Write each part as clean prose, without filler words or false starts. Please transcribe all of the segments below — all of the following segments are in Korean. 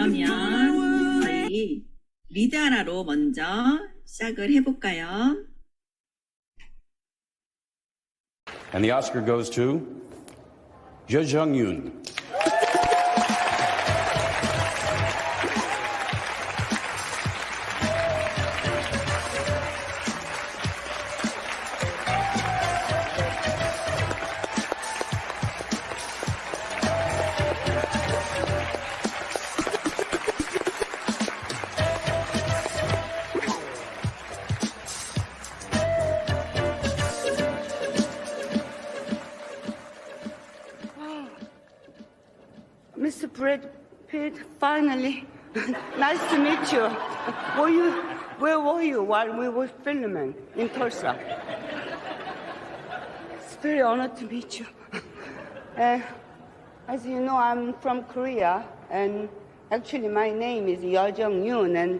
그러면 저희 리드 하나로 먼저 시작을 해볼까요? And the Oscar goes to Je Jung-yoon. Mr. Brad Pitt, finally. Nice to meet you. Where were you while we were filming in Tulsa? It's very honored to meet you. As you know, I'm from Korea, and actually my name is Yo Jung-yoon, and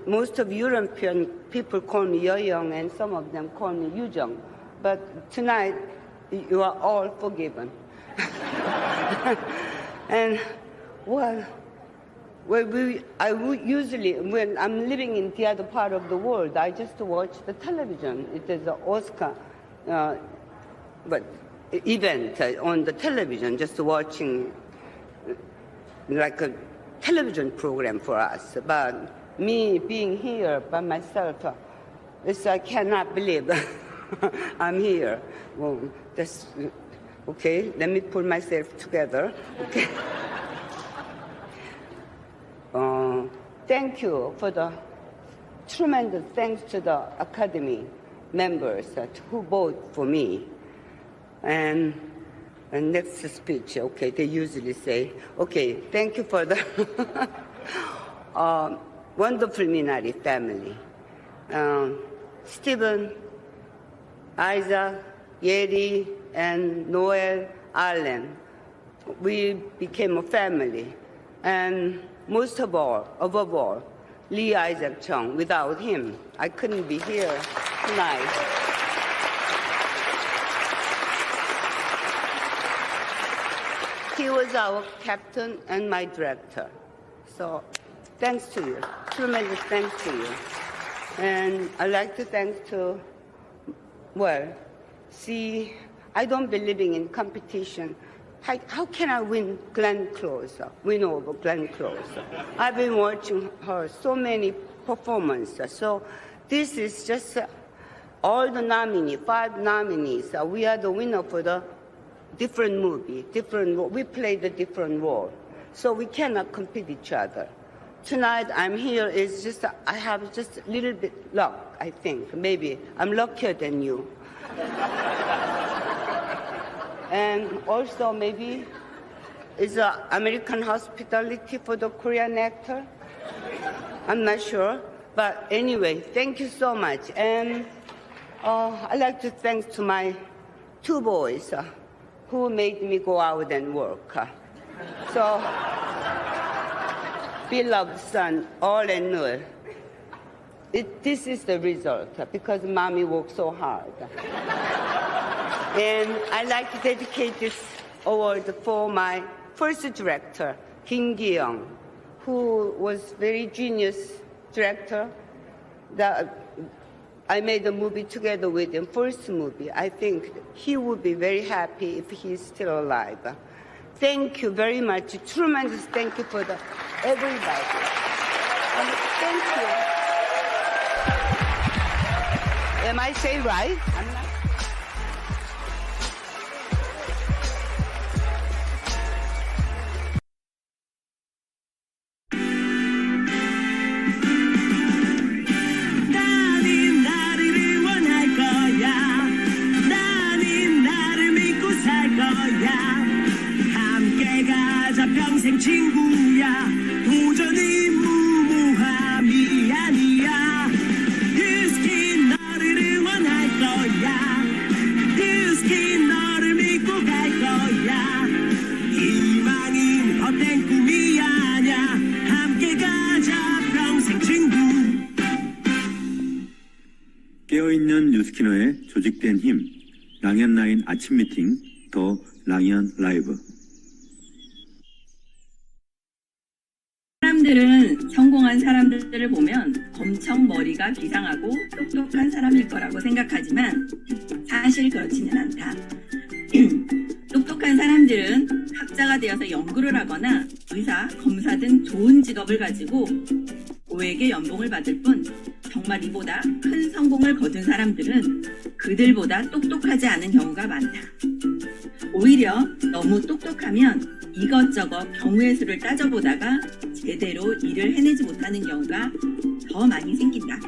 most of European people call me Yo-young, and some of them call me Yu-jung. But tonight, you are all forgiven. And I would usually, when I'm living in the other part of the world, I just watch the television. It is an Oscar event on the television, just watching like a television program for us. But me being here by myself, I cannot believe I'm here. Well, that's okay. Let me pull myself together. Okay. Thank you for the tremendous thanks to the Academy members who vote for me. And next speech, okay, they usually say, okay, thank you for the wonderful Minari family. Stephen, Isaac, Yeri, and Noel, Allen. We became a family. And most of all, above all, Lee Isaac Chung. Without him, I couldn't be here tonight. He was our captain and my director. So thanks to you, tremendous thanks to you. And I'd like to thank to, I don't believe in competition. How can I win Glenn Close, win over Glenn Close? I've been watching her so many performances. So this is just all the nominees, 5 nominees. We are the winner for the different movie, we play the different role. So we cannot compete each other. Tonight I'm here is just, I have just a little bit luck, I think. Maybe I'm luckier than you. And also maybe is American hospitality for the Korean actor? I'm not sure. But anyway, thank you so much. And I'd like to thank to my 2 boys who made me go out and work. So, beloved son, all and Noel, this is the result because mommy worked so hard. And I'd like to dedicate this award for my first director, Kim Gi-young, who was very genius director. I made a movie together with him, first movie. I think he would be very happy if he's still alive. Thank you very much. Tremendous thank you for everybody. Thank you. Am I saying right? I'm not. 평생 친구야 도전이 무모함이 아니야 뮤스키 너를 응원할 거야 뮤스키 너를 믿고 갈 거야 희망은 헛된 꿈이 아냐 함께 가자 평생 친구 깨어있는 뉴스키너의 조직된 힘 랑현9 아침 미팅 더 랑현 라이브 사람들은 성공한 사람들을 보면 엄청 머리가 비상하고 똑똑한 사람일 거라고 생각하지만 사실 그렇지는 않다. 똑똑한 사람들은 학자가 되어서 연구를 하거나 의사, 검사 등 좋은 직업을 가지고 고액의 연봉을 받을 뿐 정말 이보다 큰 성공을 거둔 사람들은 그들보다 똑똑하지 않은 경우가 많다. 오히려 너무 똑똑하면 이것저것 경우의 수를 따져보다가 제대로 일을 해내지 못하는 경우가 더 많이 생긴다.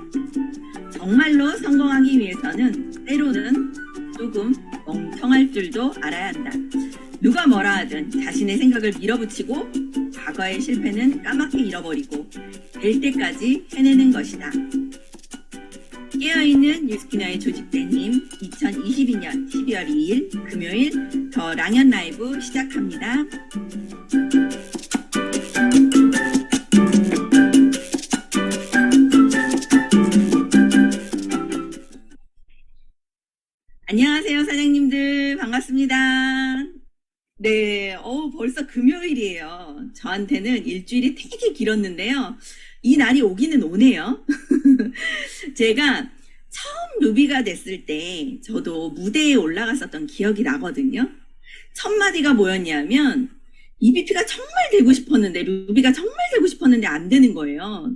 정말로 성공하기 위해서는 때로는 조금 멍청할 줄도 알아야 한다. 누가 뭐라 하든 자신의 생각을 밀어붙이고 과거의 실패는 까맣게 잃어버리고 될 때까지 해내는 것이다. 깨어있는 뉴스키너의 조직된 힘 2022년 12월 2일 금요일 더 랑연 라이브 시작합니다. 안녕하세요, 사장님들. 반갑습니다. 네, 벌써 금요일이에요. 저한테는 일주일이 되게 길었는데요. 이 날이 오기는 오네요. 제가 처음 루비가 됐을 때 저도 무대에 올라갔었던 기억이 나거든요. 첫 마디가 뭐였냐면 EVP가 정말 되고 싶었는데, 루비가 정말 되고 싶었는데 안 되는 거예요.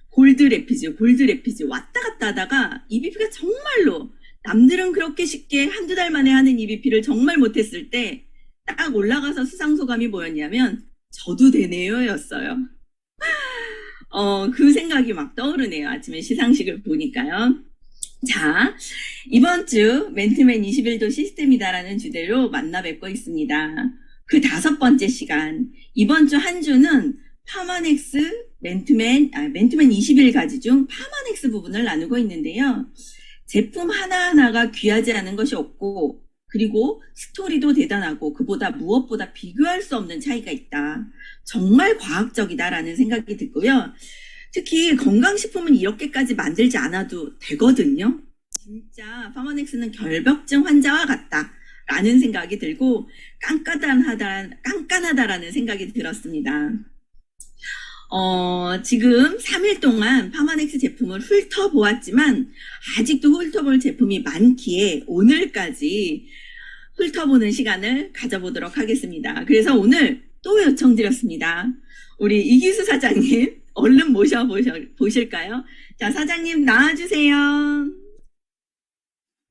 골드 래피즈 왔다 갔다 하다가 EVP가 정말로 남들은 그렇게 쉽게 한두 달 만에 하는 EVP를 정말 못했을 때 딱 올라가서 수상소감이 뭐였냐면 저도 되네요 였어요. 그 생각이 막 떠오르네요. 아침에 시상식을 보니까요. 자, 이번 주 맨투맨 21도 시스템이다라는 주제로 만나 뵙고 있습니다. 그 5번째 시간. 이번 주 한 주는 파마넥스 맨투맨 21가지 중 파마넥스 부분을 나누고 있는데요. 제품 하나하나가 귀하지 않은 것이 없고, 그리고 스토리도 대단하고 그보다 무엇보다 비교할 수 없는 차이가 있다. 정말 과학적이다라는 생각이 들고요. 특히 건강식품은 이렇게까지 만들지 않아도 되거든요. 진짜 파마넥스는 결벽증 환자와 같다라는 생각이 들고 깐깐하다라는 생각이 들었습니다. 지금 3일 동안 파마넥스 제품을 훑어보았지만 아직도 훑어볼 제품이 많기에 오늘까지 훑어보는 시간을 가져보도록 하겠습니다. 그래서 오늘 또 요청드렸습니다. 우리 이기수 사장님 얼른 모셔보실까요? 자, 사장님 나와주세요.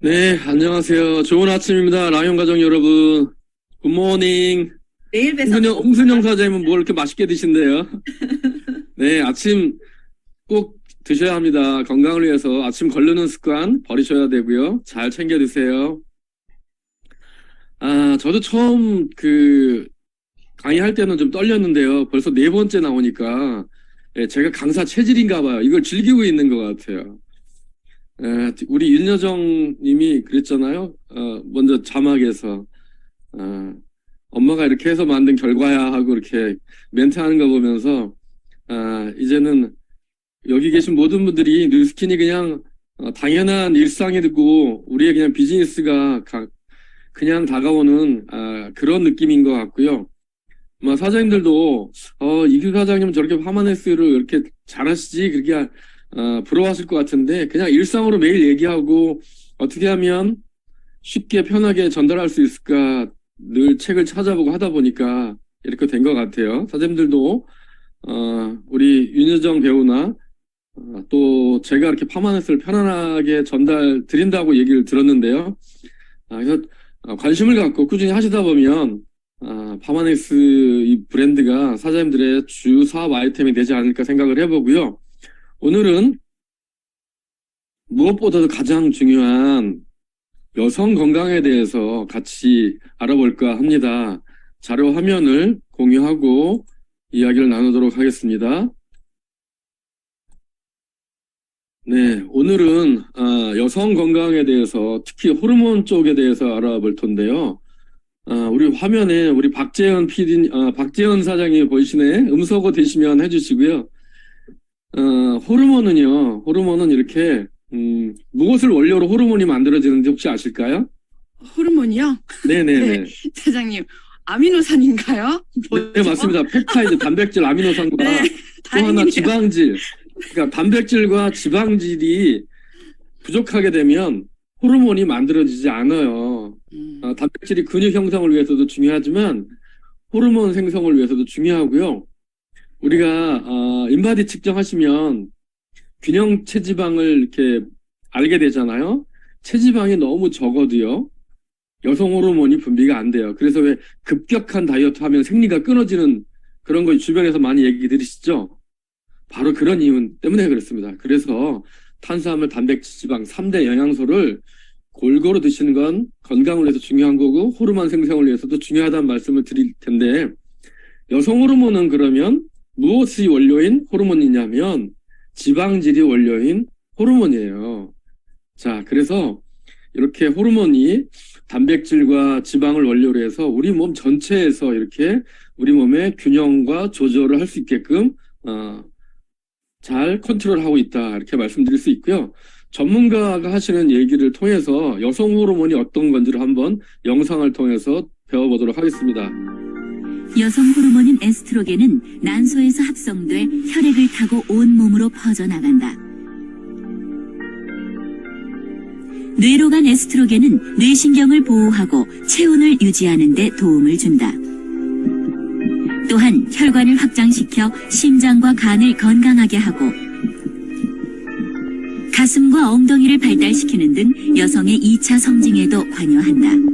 네, 안녕하세요. 좋은 아침입니다. 라이온 가족 여러분. 굿모닝. 내일 뵈서 홍순영 사장님은 뭘 이렇게 맛있게 드신대요? 네, 아침 꼭 드셔야 합니다. 건강을 위해서 아침 거르는 습관 버리셔야 되고요. 잘 챙겨 드세요. 저도 처음 강의할 때는 좀 떨렸는데요. 벌써 4번째 나오니까 제가 강사 체질인가 봐요. 이걸 즐기고 있는 것 같아요. 우리 윤여정 님이 그랬잖아요. 먼저 자막에서 엄마가 이렇게 해서 만든 결과야 하고 이렇게 멘트하는 거 보면서 이제는 여기 계신 모든 분들이 뉴스킨이 그냥 당연한 일상이 되고 우리의 그냥 비즈니스가 그냥 다가오는 그런 느낌인 것 같고요. 사장님들도 이규 사장님은 저렇게 파마넥스를 이렇게 잘하시지 그렇게 부러워하실 것 같은데 그냥 일상으로 매일 얘기하고 어떻게 하면 쉽게 편하게 전달할 수 있을까 늘 책을 찾아보고 하다 보니까 이렇게 된 것 같아요. 사장님들도 우리 윤여정 배우나 또 제가 이렇게 파마넥스를 편안하게 전달 드린다고 얘기를 들었는데요. 그래서 관심을 갖고 꾸준히 하시다 보면 파마넥스 이 브랜드가 사장님들의 주 사업 아이템이 되지 않을까 생각을 해보고요. 오늘은 무엇보다도 가장 중요한 여성 건강에 대해서 같이 알아볼까 합니다. 자료 화면을 공유하고 이야기를 나누도록 하겠습니다. 네, 오늘은 여성 건강에 대해서 특히 호르몬 쪽에 대해서 알아볼 텐데요. 우리 화면에 우리 박재현 박재현 사장님 보이시네. 음소거 되시면 해주시고요. 호르몬은 이렇게 무엇을 원료로 호르몬이 만들어지는지 혹시 아실까요? 호르몬이요? 네네네. 네, 사장님, 아미노산인가요? 네, 맞습니다. 펩타이드, 단백질, 아미노산과 네, 또 하나 살인이네요. 지방질. 그러니까 단백질과 지방질이 부족하게 되면 호르몬이 만들어지지 않아요. 단백질이 근육 형성을 위해서도 중요하지만 호르몬 생성을 위해서도 중요하고요. 우리가 인바디 측정하시면 균형 체지방을 이렇게 알게 되잖아요. 체지방이 너무 적어도요. 여성 호르몬이 분비가 안 돼요. 그래서 왜 급격한 다이어트 하면 생리가 끊어지는 그런 거 주변에서 많이 얘기 들으시죠? 바로 그런 이유 때문에 그렇습니다. 그래서 탄수화물, 단백질, 지방 3대 영양소를 골고루 드시는 건 건강을 위해서 중요한 거고 호르몬 생성을 위해서도 중요하다는 말씀을 드릴 텐데 여성 호르몬은 그러면 무엇이 원료인 호르몬이냐면 지방질이 원료인 호르몬이에요. 자, 그래서 이렇게 호르몬이 단백질과 지방을 원료로 해서 우리 몸 전체에서 이렇게 우리 몸의 균형과 조절을 할 수 있게끔 잘 컨트롤하고 있다 이렇게 말씀드릴 수 있고요. 전문가가 하시는 얘기를 통해서 여성 호르몬이 어떤 건지를 한번 영상을 통해서 배워보도록 하겠습니다. 여성 호르몬인 에스트로겐은 난소에서 합성돼 혈액을 타고 온 몸으로 퍼져나간다. 뇌로 간 에스트로겐은 뇌신경을 보호하고 체온을 유지하는 데 도움을 준다. 또한 혈관을 확장시켜 심장과 간을 건강하게 하고 가슴과 엉덩이를 발달시키는 등 여성의 2차 성징에도 관여한다.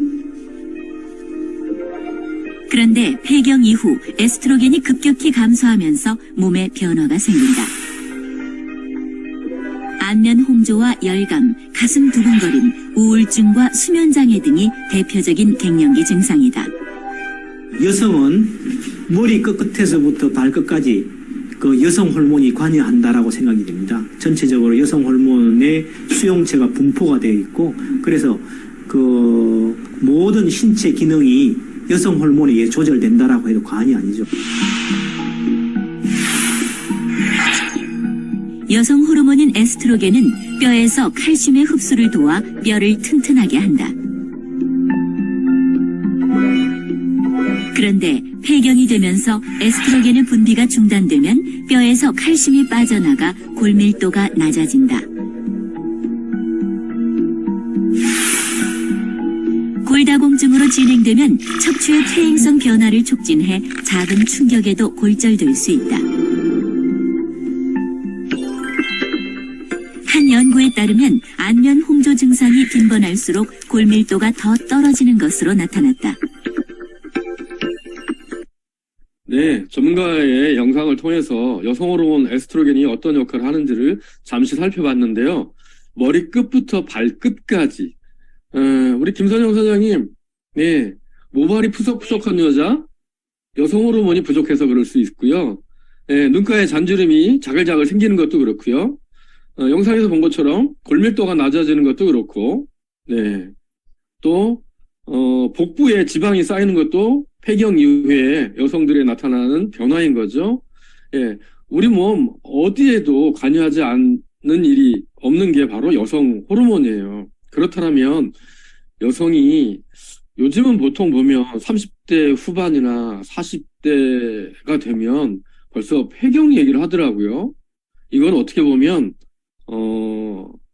그런데 폐경 이후 에스트로겐이 급격히 감소하면서 몸에 변화가 생긴다. 안면 홍조와 열감, 가슴 두근거림, 우울증과 수면장애 등이 대표적인 갱년기 증상이다. 여성은 머리 끝에서부터 발끝까지 그 여성 호르몬이 관여한다라고 생각이 됩니다. 전체적으로 여성 호르몬의 수용체가 분포가 되어 있고 그래서 그 모든 신체 기능이 여성 호르몬에 의해 조절된다라고 해도 과언이 아니죠. 여성 호르몬인 에스트로겐은 뼈에서 칼슘의 흡수를 도와 뼈를 튼튼하게 한다. 그런데 폐경이 되면서 에스트로겐의 분비가 중단되면 뼈에서 칼슘이 빠져나가 골밀도가 낮아진다. 골다공증으로 진행되면 척추의 퇴행성 변화를 촉진해 작은 충격에도 골절될 수 있다. 한 연구에 따르면 안면 홍조 증상이 빈번할수록 골밀도가 더 떨어지는 것으로 나타났다. 네, 전문가의 영상을 통해서 여성 호르몬 에스트로겐이 어떤 역할을 하는지를 잠시 살펴봤는데요. 머리 끝부터 발끝까지 우리 김선영 사장님, 네, 모발이 푸석푸석한 여자, 여성 호르몬이 부족해서 그럴 수 있고요. 네, 눈가에 잔주름이 자글자글 생기는 것도 그렇고요. 영상에서 본 것처럼 골밀도가 낮아지는 것도 그렇고, 네, 또 복부에 지방이 쌓이는 것도 폐경 이후에 여성들에 나타나는 변화인 거죠. 예, 우리 몸 어디에도 관여하지 않는 일이 없는 게 바로 여성 호르몬이에요. 그렇다면 여성이 요즘은 보통 보면 30대 후반이나 40대가 되면 벌써 폐경 얘기를 하더라고요. 이건 어떻게 보면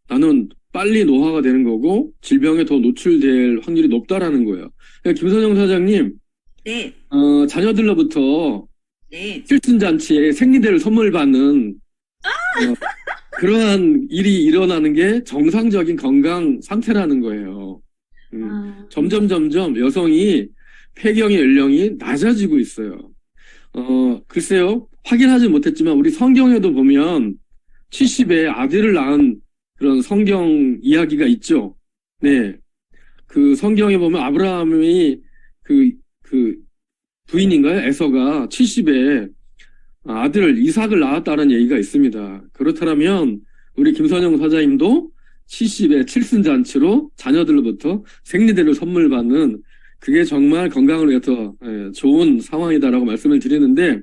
나는 빨리 노화가 되는 거고 질병에 더 노출될 확률이 높다라는 거예요. 그러니까 김선영 사장님, 네, 자녀들로부터 네. 칠순잔치에 생리대를 선물 받는 그러한 일이 일어나는 게 정상적인 건강 상태라는 거예요. 점점 여성이 폐경의 연령이 낮아지고 있어요. 글쎄요, 확인하지 못했지만 우리 성경에도 보면 70에 아들을 낳은 그런 성경 이야기가 있죠. 네. 그 성경에 보면 아브라함이 그 부인인가요? 에서가 70에 아들 이삭을 낳았다는 얘기가 있습니다. 그렇다면 우리 김선영 사장님도 70에 칠순잔치로 자녀들로부터 생리대를 선물 받는 그게 정말 건강을 위해서 좋은 상황이다라고 말씀을 드리는데,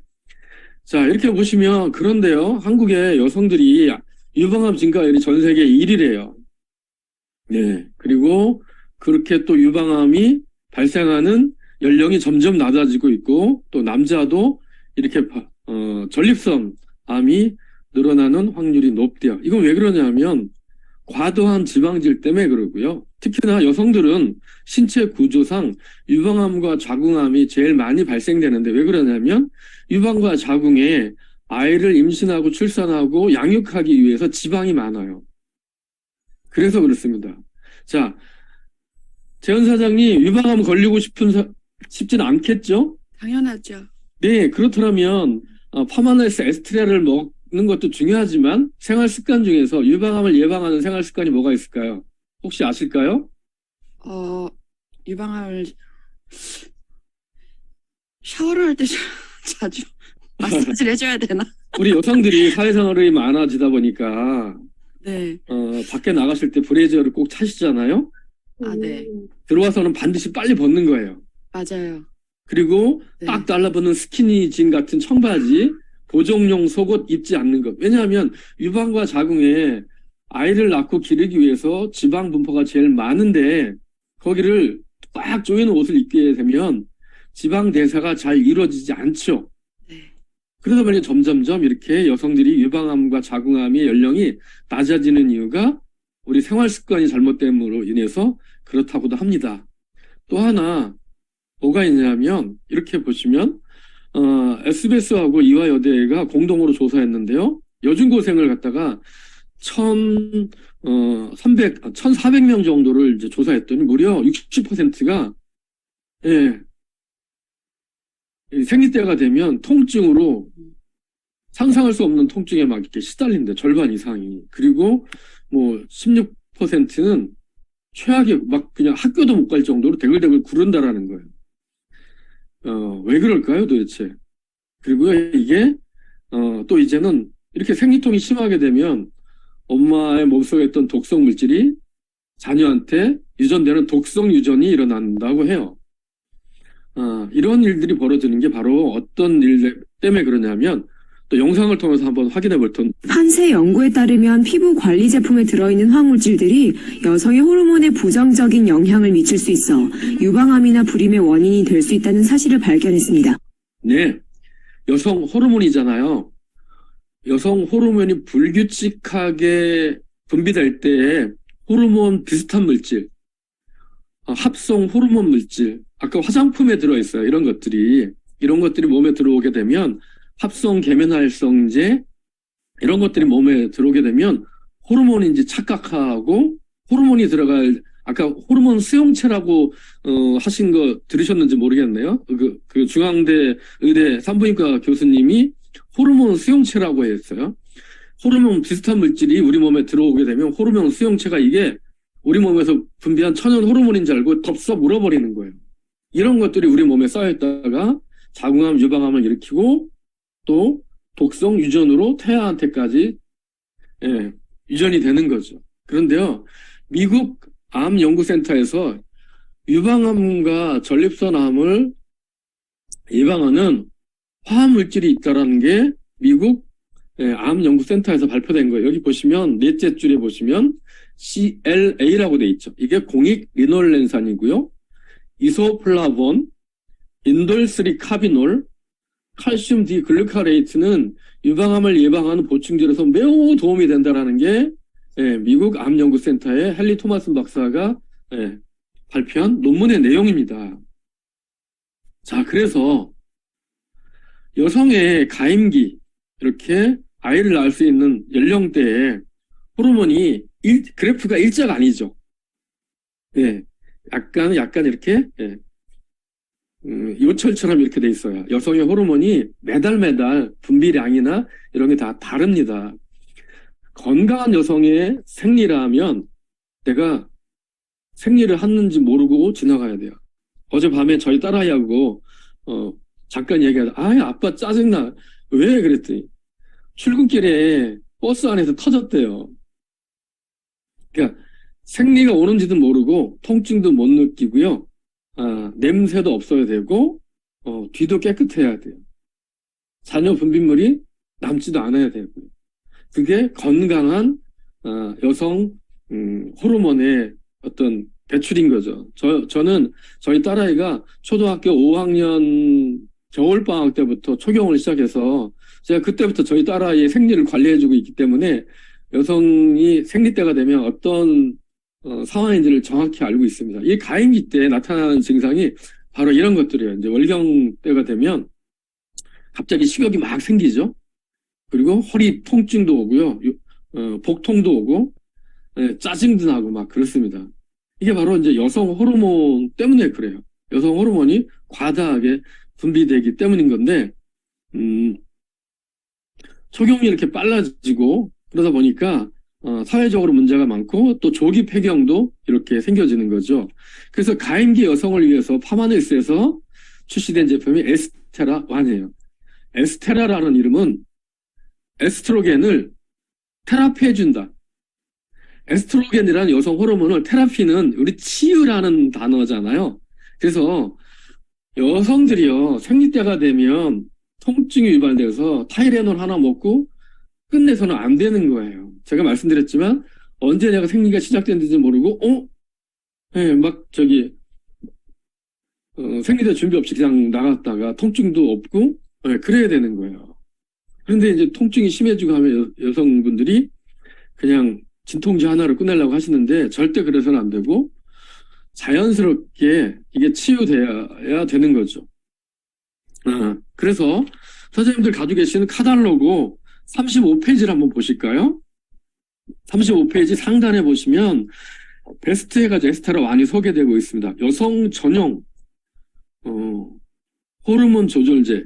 자, 이렇게 보시면 그런데요, 한국의 여성들이 유방암 증가율이 전 세계 1위래요. 네. 그리고 그렇게 또 유방암이 발생하는 연령이 점점 낮아지고 있고, 또 남자도 이렇게 전립선 암이 늘어나는 확률이 높대요. 이건 왜 그러냐면 과도한 지방질 때문에 그러고요. 특히나 여성들은 신체 구조상 유방암과 자궁암이 제일 많이 발생되는데 왜 그러냐면 유방과 자궁에 아이를 임신하고 출산하고 양육하기 위해서 지방이 많아요. 그래서 그렇습니다. 자, 재현 사장님 유방암 걸리고 싶지는 않겠죠? 당연하죠. 네, 그렇더라면 파마나이스 에스트레를 먹는 것도 중요하지만 생활 습관 중에서 유방암을 예방하는 생활 습관이 뭐가 있을까요? 혹시 아실까요? 유방암을 샤워를 할 때 자주 마사지를 해줘야 되나? 우리 여성들이 사회생활이 많아지다 보니까 네. 밖에 나가실 때 브래지어를 꼭 차시잖아요. 아, 네. 들어와서는 반드시 빨리 벗는 거예요. 맞아요. 그리고 네. 딱 달라붙는 스키니진 같은 청바지, 보정용 속옷 입지 않는 것. 왜냐하면 유방과 자궁에 아이를 낳고 기르기 위해서 지방 분포가 제일 많은데 거기를 꽉 조이는 옷을 입게 되면 지방 대사가 잘 이루어지지 않죠. 네. 그러다 보니 점점점 이렇게 여성들이 유방암과 자궁암의 연령이 낮아지는 이유가 우리 생활 습관이 잘못됨으로 인해서 그렇다고도 합니다. 또 하나 뭐가 있냐면 이렇게 보시면 SBS하고 이화여대가 공동으로 조사했는데요. 여중고생을 갖다가 1,400명 정도를 이제 조사했더니 무려 60%가 생리 때가 되면 통증으로 상상할 수 없는 통증에 막 이렇게 시달린다. 절반 이상이. 그리고 뭐 16%는 최악의 막 그냥 학교도 못 갈 정도로 대글대글 구른다라는 거예요. 왜 그럴까요, 도대체? 그리고 이게 또 이제는 이렇게 생리통이 심하게 되면 엄마의 몸속에 있던 독성 물질이 자녀한테 유전되는 독성 유전이 일어난다고 해요. 이런 일들이 벌어지는 게 바로 어떤 일 때문에 그러냐면 또 영상을 통해서 한번 확인해 볼 텐데 판세 연구에 따르면 피부 관리 제품에 들어있는 화물질들이 여성의 호르몬에 부정적인 영향을 미칠 수 있어 유방암이나 불임의 원인이 될 수 있다는 사실을 발견했습니다. 네, 여성 호르몬이잖아요. 여성 호르몬이 불규칙하게 분비될 때 호르몬 비슷한 물질, 합성 호르몬 물질, 아까 화장품에 들어있어요. 이런 것들이 몸에 들어오게 되면 합성 계면활성제 이런 것들이 몸에 들어오게 되면 호르몬인지 착각하고 호르몬이 들어갈 아까 호르몬 수용체라고 하신 거 들으셨는지 모르겠네요. 그 중앙대 의대 산부인과 교수님이 호르몬 수용체라고 했어요. 호르몬 비슷한 물질이 우리 몸에 들어오게 되면 호르몬 수용체가 이게 우리 몸에서 분비한 천연 호르몬인 줄 알고 덥석 물어버리는 거예요. 이런 것들이 우리 몸에 쌓여있다가 자궁암, 유방암을 일으키고 또 독성 유전으로 태아한테까지 유전이 되는 거죠. 그런데요, 미국 암연구센터에서 유방암과 전립선암을 예방하는 화합물질이 있다는 게 미국 암연구센터에서 발표된 거예요. 여기 보시면 넷째 줄에 보시면 CLA라고 돼 있죠. 이게 공익 리놀렌산이고요. 이소플라본, 인돌3 카비놀, 칼슘 디글루카레이트는 유방암을 예방하는 보충제로서 매우 도움이 된다는 게 미국 암연구센터의 헨리 토마슨 박사가 발표한 논문의 내용입니다. 자, 그래서 여성의 가임기, 이렇게 아이를 낳을 수 있는 연령대에 호르몬이 그래프가 일자가 아니죠. 약간 이렇게 요철처럼 이렇게 돼 있어요. 여성의 호르몬이 매달 분비량이나 이런 게 다 다릅니다. 건강한 여성의 생리라면 내가 생리를 했는지 모르고 지나가야 돼요. 어젯밤에 저희 딸아이하고 잠깐 얘기하다 아빠 짜증나. 왜 그랬더니 출근길에 버스 안에서 터졌대요. 그러니까 생리가 오는지도 모르고 통증도 못 느끼고요. 냄새도 없어야 되고 뒤도 깨끗해야 돼요. 자녀 분비물이 남지도 않아야 되고요. 그게 건강한 여성 호르몬의 어떤 배출인 거죠. 저는 저희 딸아이가 초등학교 5학년 겨울방학 때부터 초경을 시작해서 제가 그때부터 저희 딸아이의 생리를 관리해주고 있기 때문에 여성이 생리 때가 되면 어떤 상황인지를 정확히 알고 있습니다. 이 가임기 때 나타나는 증상이 바로 이런 것들이에요. 이제 월경 때가 되면 갑자기 식욕이 막 생기죠. 그리고 허리 통증도 오고요. 복통도 오고, 짜증도 나고 막 그렇습니다. 이게 바로 이제 여성 호르몬 때문에 그래요. 여성 호르몬이 과다하게 분비되기 때문인 건데, 초경이 이렇게 빨라지고 그러다 보니까 사회적으로 문제가 많고 또 조기 폐경도 이렇게 생겨지는 거죠. 그래서 가임기 여성을 위해서 파마네스에서 출시된 제품이 에스테라 1이에요. 에스테라라는 이름은 에스트로겐을 테라피해준다. 에스트로겐이라는 여성 호르몬을, 테라피는 우리 치유라는 단어잖아요. 그래서 여성들이요, 생리 때가 되면 통증이 유발돼서 타이레놀 하나 먹고 끝내서는 안 되는 거예요. 제가 말씀드렸지만 언제 내가 생리가 시작됐는지 모르고 생리대 준비 없이 그냥 나갔다가 통증도 없고 그래야 되는 거예요. 그런데 이제 통증이 심해지고 하면 여성분들이 그냥 진통제 하나를 끝내려고 하시는데 절대 그래서는 안 되고 자연스럽게 이게 치유돼야 되는 거죠. 그래서 선생님들 가지고 계시는 카탈로그 35페이지를 한번 보실까요? 35페이지 상단에 보시면 베스트해가지고 에스테라 1이 소개되고 있습니다. 여성 전용 호르몬 조절제,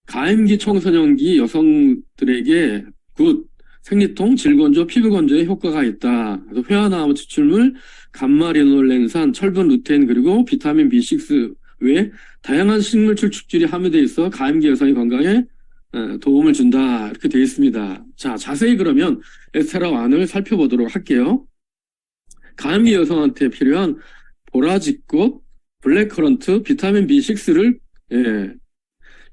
가임기 청소년기 여성들에게 굿 생리통, 질건조, 피부건조에 효과가 있다. 그래서 회화나무 추출물, 감마리놀렌산, 철분, 루테인, 그리고 비타민 B6 외에 다양한 식물 출축질이 함유되어 있어 가임기 여성의 건강에 도움을 준다. 이렇게 되어 있습니다. 자, 자세히 그러면 에스테라 1을 살펴보도록 할게요. 가임기 여성한테 필요한 보라지꽃, 블랙커런트, 비타민 B6를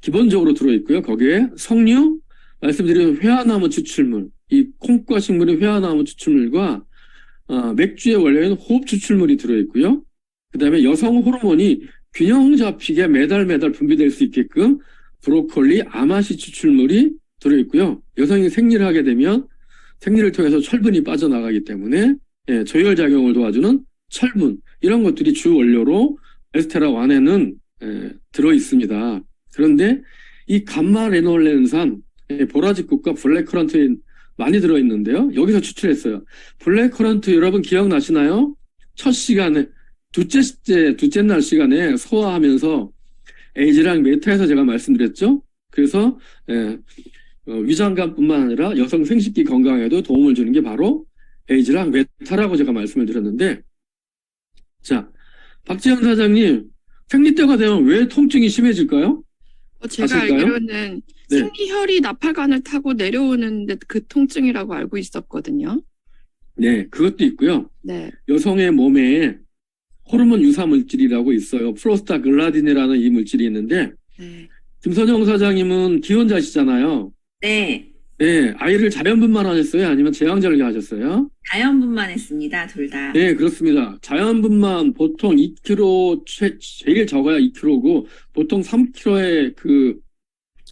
기본적으로 들어있고요. 거기에 석류, 말씀드린 회화나무 추출물, 이 콩과 식물의 회화나무 추출물과 맥주의 원료인 호흡 추출물이 들어있고요. 그 다음에 여성 호르몬이 균형 잡히게 매달 분비될 수 있게끔 브로콜리, 아마시 추출물이 들어있고요. 여성이 생리를 하게 되면 생리를 통해서 철분이 빠져나가기 때문에 조혈작용을 도와주는 철분, 이런 것들이 주 원료로 에스테라 1에는 들어있습니다. 그런데 이 감마레놀렌산, 보라지꽃과 블랙커런트에 많이 들어있는데요. 여기서 추출했어요. 블랙커런트 여러분 기억나시나요? 첫 시간에, 둘째 날 시간에 소화하면서 에이즈랑 메타에서 제가 말씀드렸죠. 그래서 위장관뿐만 아니라 여성 생식기 건강에도 도움을 주는 게 바로 에이즈랑 메타라고 제가 말씀을 드렸는데, 자, 박지현 사장님, 생리 때가 되면 왜 통증이 심해질까요? 제가 아실까요? 알기로는 네. 생리혈이 나팔관을 타고 내려오는데 그 통증이라고 알고 있었거든요. 네, 그것도 있고요. 네. 여성의 몸에 호르몬 유사 물질이라고 있어요. 프로스타글라딘이라는 이 물질이 있는데, 네. 김선영 사장님은 기혼자시잖아요. 네, 네, 아이를 자연분만 하셨어요? 아니면 제왕절개 하셨어요? 자연분만 했습니다. 둘 다. 네, 그렇습니다. 자연분만 보통 2kg, 제일 적어야 2kg고, 보통 3kg의 그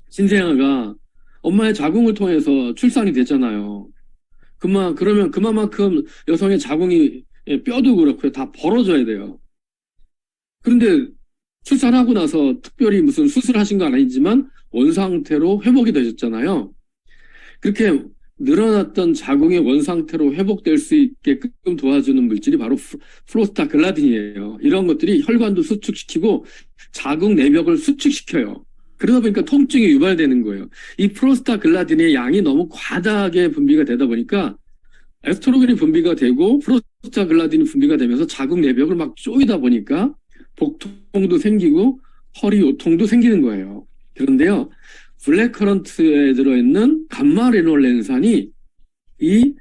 신생아가 엄마의 자궁을 통해서 출산이 되잖아요. 그러면 그만큼 여성의 자궁이, 뼈도 그렇고요. 다 벌어져야 돼요. 그런데 출산하고 나서 특별히 무슨 수술하신 건 아니지만 원상태로 회복이 되셨잖아요. 그렇게 늘어났던 자궁이 원상태로 회복될 수 있게끔 도와주는 물질이 바로 프로스타글라딘이에요. 이런 것들이 혈관도 수축시키고 자궁 내벽을 수축시켜요. 그러다 보니까 통증이 유발되는 거예요. 이 프로스타글라딘의 양이 너무 과다하게 분비가 되다 보니까 에스트로겐이 분비가 되고 프로스타글라딘이 분비가 되면서 자궁 내벽을 막 쪼이다 보니까 복통도 생기고 허리 요통도 생기는 거예요. 그런데요, 블랙커런트에 들어있는 감마레놀렌산이 이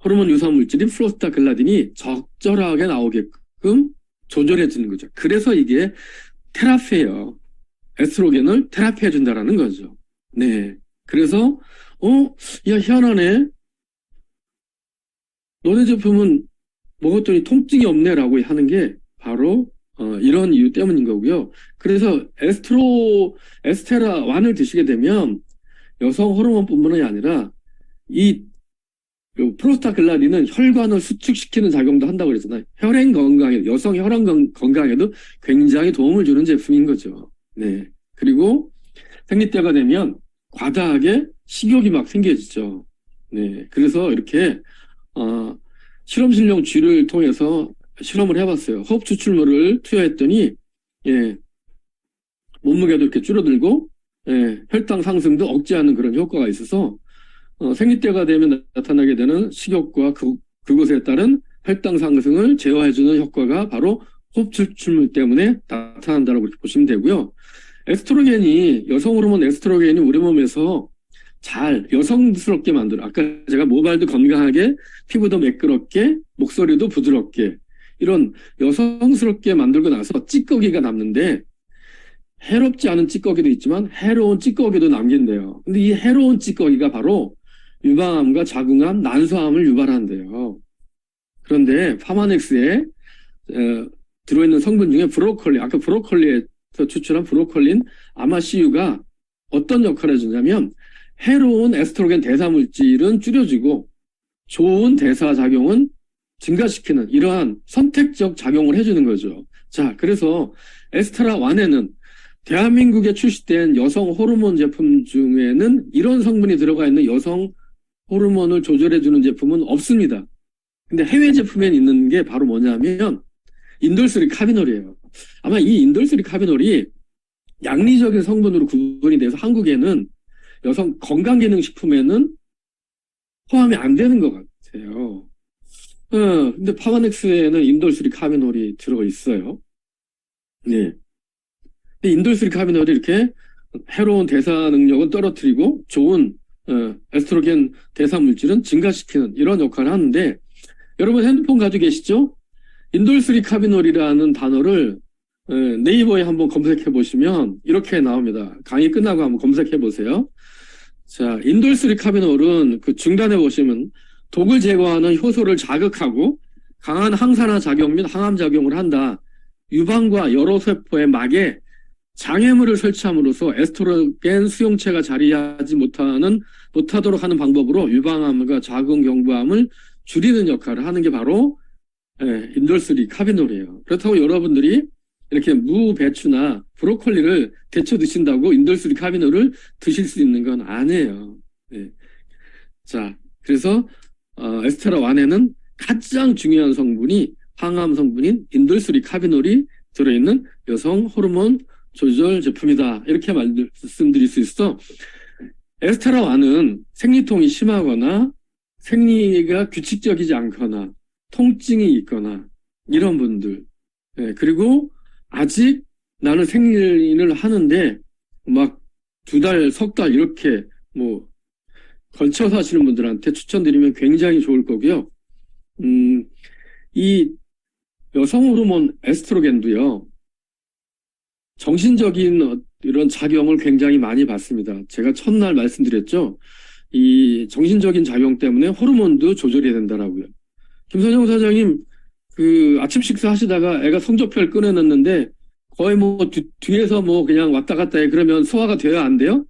호르몬 유사 물질인 프로스타글라딘이 적절하게 나오게끔 조절해 주는 거죠. 그래서 이게 테라피예요. 에스트로겐을 테라피해 준다라는 거죠. 네. 그래서 야, 희한하네. 너네 제품은 먹었더니 통증이 없네라고 하는 게 바로 이런 이유 때문인 거고요. 그래서 에스테라 1을 드시게 되면 여성 호르몬뿐만이 아니라 이 프로스타글란딘은 혈관을 수축시키는 작용도 한다고 그랬잖아요. 혈행 건강에, 여성 혈행 건강에도 굉장히 도움을 주는 제품인 거죠. 네. 그리고 생리때가 되면 과다하게 식욕이 막 생겨지죠. 네. 그래서 이렇게, 실험실용 쥐를 통해서 실험을 해봤어요. 호흡 추출물을 투여했더니, 예, 몸무게도 이렇게 줄어들고, 예, 혈당 상승도 억제하는 그런 효과가 있어서, 생리때가 되면 나타나게 되는 식욕과 그것에 따른 혈당 상승을 제어해주는 효과가 바로 호흡 추출물 때문에 나타난다고 그렇게 보시면 되고요. 에스트로겐이, 여성 호르몬 에스트로겐이 우리 몸에서 잘 여성스럽게 만들어. 아까 제가 모발도 건강하게, 피부도 매끄럽게, 목소리도 부드럽게, 이런 여성스럽게 만들고 나서 찌꺼기가 남는데, 해롭지 않은 찌꺼기도 있지만 해로운 찌꺼기도 남긴대요. 근데 이 해로운 찌꺼기가 바로 유방암과 자궁암, 난소암을 유발한대요. 그런데 파마넥스에 들어있는 성분 중에 브로콜리, 아까 브로콜리에서 추출한 브로콜린 아마CU가 어떤 역할을 해주냐면 해로운 에스트로겐 대사물질은 줄여주고 좋은 대사작용은 증가시키는 이러한 선택적 작용을 해주는 거죠. 자, 그래서 에스테라 1에는 대한민국에 출시된 여성 호르몬 제품 중에는 이런 성분이 들어가 있는 여성 호르몬을 조절해주는 제품은 없습니다. 근데 해외 제품에 있는 게 바로 뭐냐면 인돌3 카비놀이에요. 아마 이 인돌3 카비놀이 양리적인 성분으로 구분이 돼서 한국에는 여성 건강기능식품에는 포함이 안 되는 것 같아요. 근데 파마넥스에는 인돌3 카비놀이 들어가 있어요. 네. 인돌3 카비놀이 이렇게 해로운 대사 능력은 떨어뜨리고 좋은 에스트로겐 대사 물질은 증가시키는 이런 역할을 하는데 여러분 핸드폰 가지고 계시죠? 인돌3 카비놀이라는 단어를 네이버에 한번 검색해 보시면 이렇게 나옵니다. 강의 끝나고 한번 검색해 보세요. 자, 인돌3 카비놀은 그 중단에 보시면 독을 제거하는 효소를 자극하고 강한 항산화 작용 및 항암 작용을 한다. 유방과 여러 세포의 막에 장애물을 설치함으로써 에스트로겐 수용체가 자리하지 못하도록 하는 방법으로 유방암과 자궁경부암을 줄이는 역할을 하는 게 바로 인돌3 카비놀이에요. 그렇다고 여러분들이 이렇게 무, 배추나 브로콜리를 데쳐 드신다고 인돌3 카비놀을 드실 수 있는 건 아니에요. 네. 자, 그래서 에스테라 1에는 가장 중요한 성분이 항암 성분인 인돌3 카비놀이 들어있는 여성 호르몬 조절 제품이다. 이렇게 말씀드릴 수 있어. 에스테라 1은 생리통이 심하거나 생리가 규칙적이지 않거나 통증이 있거나 이런 분들, 그리고 아직 나는 생리를 하는데 막 2달, 석 달 이렇게 뭐 걸쳐서 하시는 분들한테 추천드리면 굉장히 좋을 거고요. 이 여성 호르몬 에스트로겐도요. 정신적인 이런 작용을 굉장히 많이 받습니다. 제가 첫날 말씀드렸죠. 이 정신적인 작용 때문에 호르몬도 조절이 된다라고요. 김선영 사장님, 그 아침 식사 하시다가 애가 성적표를 꺼내놨는데 거의 뭐 뒤에서 뭐 그냥 왔다 갔다 해. 그러면 소화가 돼요? 안 돼요?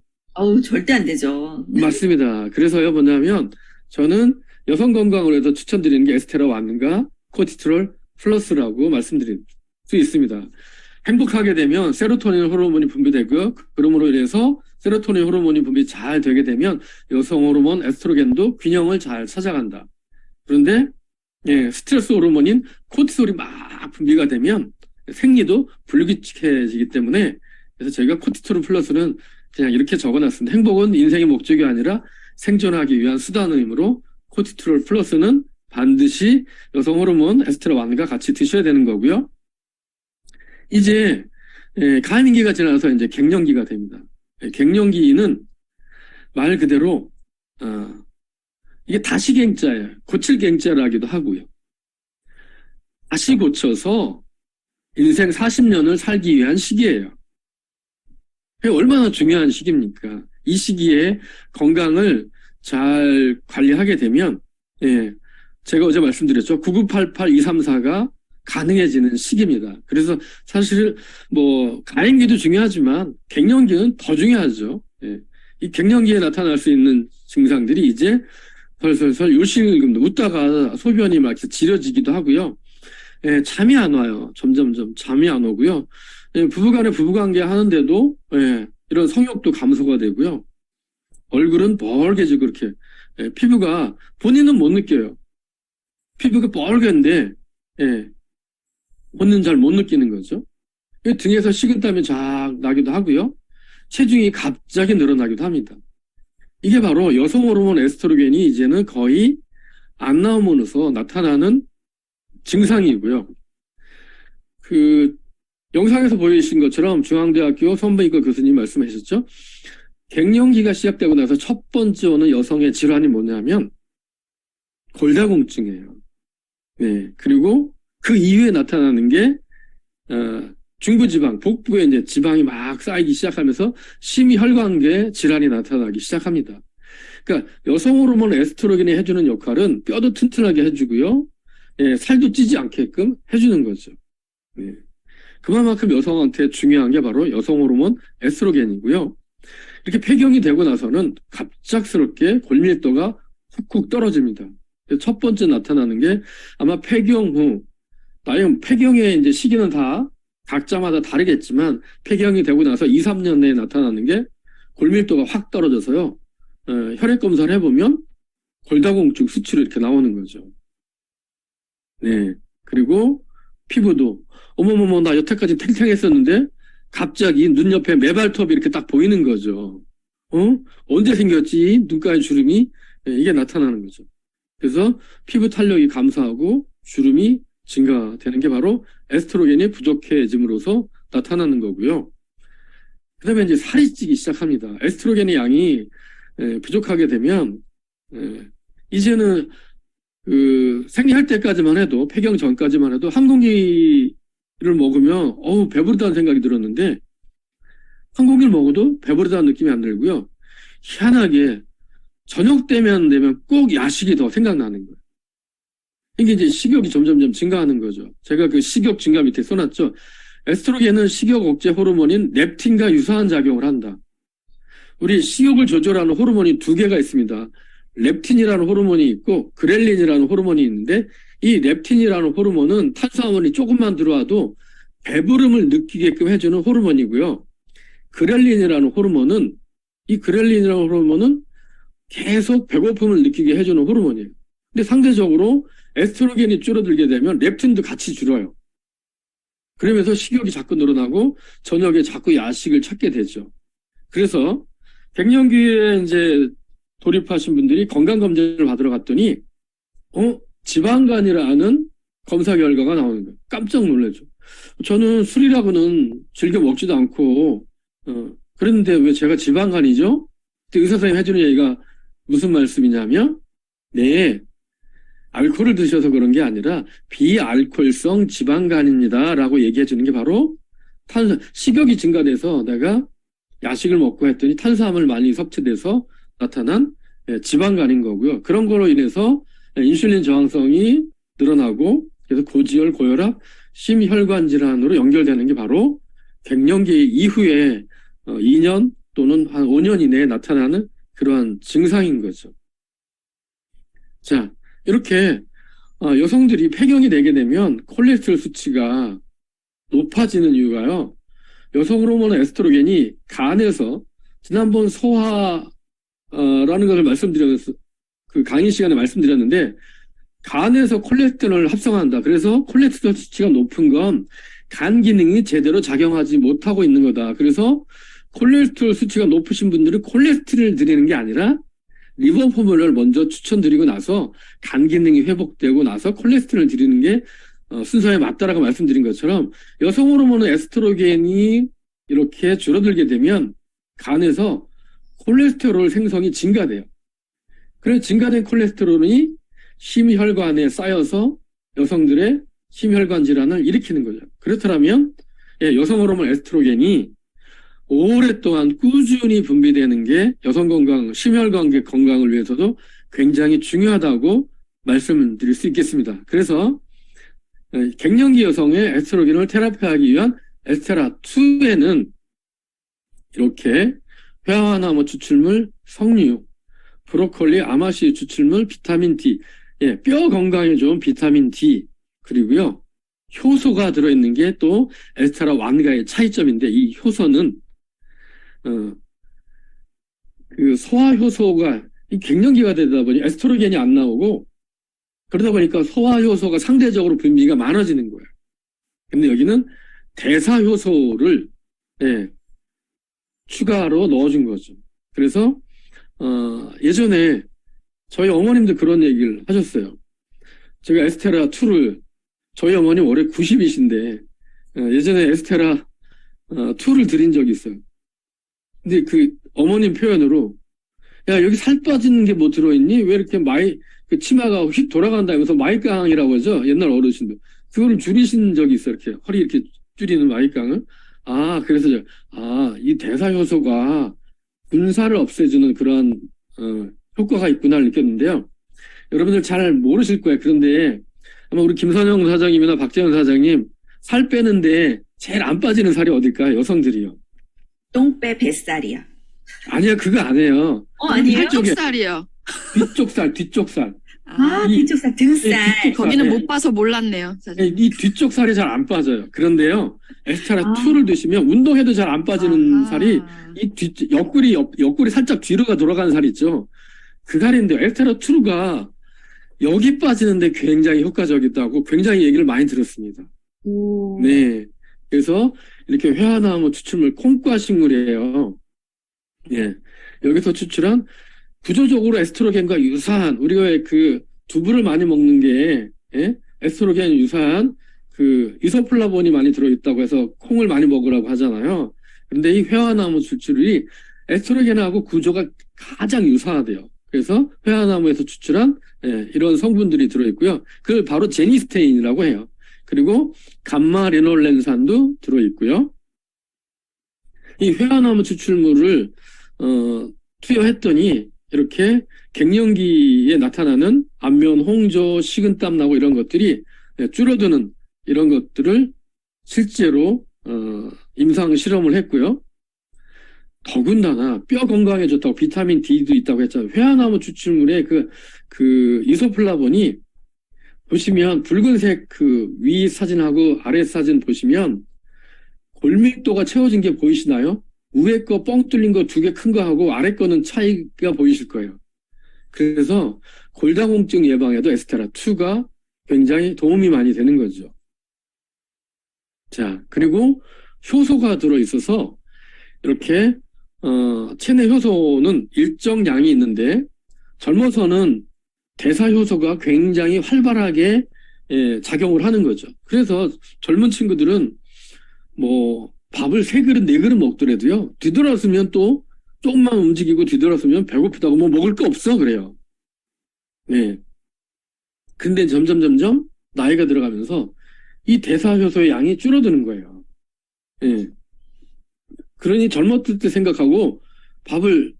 절대 안 되죠. 맞습니다. 그래서요, 뭐냐면 저는 여성 건강을 위해서 추천드리는 게 에스테라 1과 코티스트롤 플러스라고 말씀드릴 수 있습니다. 행복하게 되면 세로토닌 호르몬이 분비되고요. 그러므로 인해서 세로토닌 호르몬이 분비 잘 되게 되면 여성 호르몬 에스트로겐도 균형을 잘 찾아간다. 그런데 스트레스 호르몬인 코티솔이 막 분비가 되면 생리도 불규칙해지기 때문에 그래서 저희가 코티스트롤 플러스는 그냥 이렇게 적어놨습니다. 행복은 인생의 목적이 아니라 생존하기 위한 수단이므로 코티스트롤 플러스는 반드시 여성 호르몬 에스테라 1과 같이 드셔야 되는 거고요. 이제 가임기가 지나서 이제 갱년기가 됩니다. 갱년기는 말 그대로 이게 다시갱자예요. 고칠갱자라기도 하고요. 다시 고쳐서 인생 40년을 살기 위한 시기예요. 얼마나 중요한 시기입니까? 이 시기에 건강을 잘 관리하게 되면 제가 어제 말씀드렸죠. 9988-234가 가능해지는 시기입니다. 그래서 사실 뭐 가임기도 중요하지만 갱년기는 더 중요하죠. 예. 이 갱년기에 나타날 수 있는 증상들이 이제 설설설 요실금도 웃다가 소변이 막 이렇게 지려지기도 하고요. 예, 잠이 안 와요. 점점점 잠이 안 오고요. 예, 부부간에 부부관계 하는데도 예, 이런 성욕도 감소가 되고요. 얼굴은 뻘개지고 그렇게 예, 피부가 본인은 못 느껴요. 피부가 뻘개인데 예, 본인은 잘 못 느끼는 거죠. 등에서 식은땀이 쫙 나기도 하고요. 체중이 갑자기 늘어나기도 합니다. 이게 바로 여성 호르몬 에스트로겐이 이제는 거의 안 나오면서 나타나는 증상이고요. 그 영상에서 보이신 것처럼 중앙대학교 산부인과 교수님 말씀하셨죠. 갱년기가 시작되고 나서 첫 번째 오는 여성의 질환이 뭐냐면 골다공증이에요. 네. 그리고 그 이후에 나타나는 게 중부지방, 복부에 이제 지방이 막 쌓이기 시작하면서 심혈관계 질환이 나타나기 시작합니다. 그러니까 여성 호르몬 에스트로겐이 해주는 역할은 뼈도 튼튼하게 해주고요. 예, 살도 찌지 않게끔 해주는 거죠. 예. 그만큼 여성한테 중요한 게 바로 여성 호르몬 에스트로겐이고요. 이렇게 폐경이 되고 나서는 갑작스럽게 골밀도가 훅훅 떨어집니다. 첫 번째 나타나는 게 아마 폐경 후, 폐경의 이제 시기는 다 각자마다 다르겠지만 폐경이 되고 나서 2, 3년 내에 나타나는 게 골밀도가 확 떨어져서요. 혈액 검사를 해보면 골다공증 수치로 이렇게 나오는 거죠. 네. 그리고 피부도 어머머머 나 여태까지 탱탱했었는데 갑자기 눈 옆에 메발톱이 이렇게 딱 보이는 거죠. 언제 생겼지? 눈가에 주름이 이게 나타나는 거죠. 그래서 피부 탄력이 감소하고 주름이 증가되는 게 바로 에스트로겐이 부족해짐으로써 나타나는 거고요. 그 다음에 이제 살이 찌기 시작합니다. 에스트로겐의 양이 부족하게 되면 이제는 그 생리할 때까지만 해도 폐경 전까지만 해도 한 공기를 먹으면 배부르다는 생각이 들었는데 한 공기를 먹어도 배부르다는 느낌이 안 들고요. 희한하게 저녁 되면 꼭 야식이 더 생각나는 거예요. 이게 이제 식욕이 점점점 증가하는 거죠. 제가 그 식욕 증가 밑에 써놨죠. 에스트로겐은 식욕 억제 호르몬인 렙틴과 유사한 작용을 한다. 우리 식욕을 조절하는 호르몬이 두 개가 있습니다. 렙틴이라는 호르몬이 있고 그렐린이라는 호르몬이 있는데 이 렙틴이라는 호르몬은 탄수화물이 조금만 들어와도 배부름을 느끼게끔 해주는 호르몬이고요. 그렐린이라는 호르몬은 계속 배고픔을 느끼게 해주는 호르몬이에요. 근데 상대적으로 에스트로겐이 줄어들게 되면 렙틴도 같이 줄어요. 그러면서 식욕이 자꾸 늘어나고 저녁에 자꾸 야식을 찾게 되죠. 그래서 갱년기에 이제 돌입하신 분들이 건강검진을 받으러 갔더니 지방간이라는 검사 결과가 나오는 거예요. 깜짝 놀라죠. 저는 술이라고는 즐겨 먹지도 않고 그랬는데 왜 제가 지방간이죠? 그때 의사 선생님이 해주는 얘기가 무슨 말씀이냐면 네, 알코올을 드셔서 그런 게 아니라 비알코올성 지방간입니다 라고 얘기해 주는 게 바로 식욕이 증가돼서 내가 야식을 먹고 했더니 탄수화물 많이 섭취돼서 나타난 지방간인 거고요. 그런 거로 인해서 인슐린 저항성이 늘어나고 그래서 고지혈, 고혈압, 심혈관 질환으로 연결되는 게 바로 갱년기 이후에 2년 또는 한 5년 이내에 나타나는 그러한 증상인 거죠. 자, 이렇게 여성들이 폐경이 되게 되면 콜레스테롤 수치가 높아지는 이유가요. 여성 호르몬 에스트로겐이 간에서 지난번 소화라는 것을 그 강의 시간에 말씀드렸는데 간에서 콜레스테롤을 합성한다. 그래서 콜레스테롤 수치가 높은 건 간 기능이 제대로 작용하지 못하고 있는 거다. 그래서 콜레스테롤 수치가 높으신 분들은 콜레스테롤을 드리는 게 아니라 리버포문을 먼저 추천드리고 나서 간 기능이 회복되고 나서 콜레스테롤을 드리는 게 순서에 맞다라고 말씀드린 것처럼 여성 호르몬 에스트로겐이 이렇게 줄어들게 되면 간에서 콜레스테롤 생성이 증가돼요. 그래서 증가된 콜레스테롤이 심혈관에 쌓여서 여성들의 심혈관 질환을 일으키는 거죠. 그렇다면 여성 호르몬 에스트로겐이 오랫동안 꾸준히 분비되는 게 여성 건강, 심혈관계 건강을 위해서도 굉장히 중요하다고 말씀드릴 수 있겠습니다. 그래서 갱년기 여성의 에스트로겐을 테라피하기 위한 에스테라2에는 이렇게 회화나무 추출물, 석류, 브로콜리, 아마시 추출물, 비타민 D, 뼈 건강에 좋은 비타민 D, 그리고요, 효소가 들어있는 게 또 에스테라1과의 차이점인데, 이 효소는, 그 소화효소가, 이 갱년기가 되다 보니 에스트로겐이 안 나오고, 그러다 보니까 소화효소가 상대적으로 분비가 많아지는 거예요. 근데 여기는 대사효소를, 추가로 넣어준 거죠. 그래서, 예전에 저희 어머님도 그런 얘기를 하셨어요. 제가 에스테라2를, 저희 어머님 올해 90이신데, 예전에 에스테라2를 드린 적이 있어요. 근데 그 어머님 표현으로, 야, 여기 살 빠지는 게 뭐 들어있니? 왜 이렇게 그 치마가 휙 돌아간다면서 마이깡이라고 하죠? 옛날 어르신들. 그거를 줄이신 적이 있어요. 이렇게, 허리 이렇게 줄이는 마이깡을. 그래서 이 대사효소가 군사를 없애주는 그런, 효과가 있구나를 느꼈는데요. 여러분들 잘 모르실 거예요. 그런데 아마 우리 김선영 사장님이나 박재현 사장님 살 빼는데 제일 안 빠지는 살이 어딜까요? 여성들이요. 똥배 뱃살이요. 아니요, 그거 아니에요. 아니에요? 한쪽살이요. 뒷쪽 살. 뒤쪽 살, 등살. 거기는 못 봐서 몰랐네요. 사실. 이 뒤쪽 살이 잘 안 빠져요. 그런데요, 에스테라2를 드시면 운동해도 잘 안 빠지는 살이 이 옆구리 살짝 뒤로가 돌아가는 살이 있죠. 그 살인데 에스테라2가 여기 빠지는데 굉장히 효과적이다고 굉장히 얘기를 많이 들었습니다. 네. 그래서 이렇게 회화나무 추출물 콩과 식물이에요. 여기서 추출한 구조적으로 에스트로겐과 유사한, 우리가 왜 그 두부를 많이 먹는 게, 에스트로겐 유사한 그 이소플라본이 많이 들어있다고 해서 콩을 많이 먹으라고 하잖아요. 그런데 이 회화나무 추출이 에스트로겐하고 구조가 가장 유사하대요. 그래서 회화나무에서 추출한 이런 성분들이 들어있고요. 그걸 바로 제니스테인이라고 해요. 그리고 감마리놀렌산도 들어있고요. 이 회화나무 추출물을 투여했더니 이렇게 갱년기에 나타나는 안면 홍조, 식은땀 나고 이런 것들이 줄어드는 이런 것들을 실제로 임상 실험을 했고요. 더군다나 뼈 건강에 좋다고 비타민 D도 있다고 했잖아요. 회화나무 추출물의 그 이소플라본이 보시면 붉은색 그 위 사진하고 아래 사진 보시면 골밀도가 채워진 게 보이시나요? 위에 거 뻥 뚫린 거 2개 큰 거 하고 아래 거는 차이가 보이실 거예요. 그래서 골다공증 예방에도 에스테라2가 굉장히 도움이 많이 되는 거죠. 자, 그리고 효소가 들어있어서 이렇게 체내 효소는 일정량이 있는데 젊어서는 대사효소가 굉장히 활발하게 작용을 하는 거죠. 그래서 젊은 친구들은 뭐 밥을 3그릇, 4그릇 먹더라도요, 뒤돌아서면 또 조금만 움직이고 뒤돌아서면 배고프다고 뭐 먹을 거 없어 그래요. 근데 점점 나이가 들어가면서 이 대사효소의 양이 줄어드는 거예요. 그러니 젊었을 때 생각하고 밥을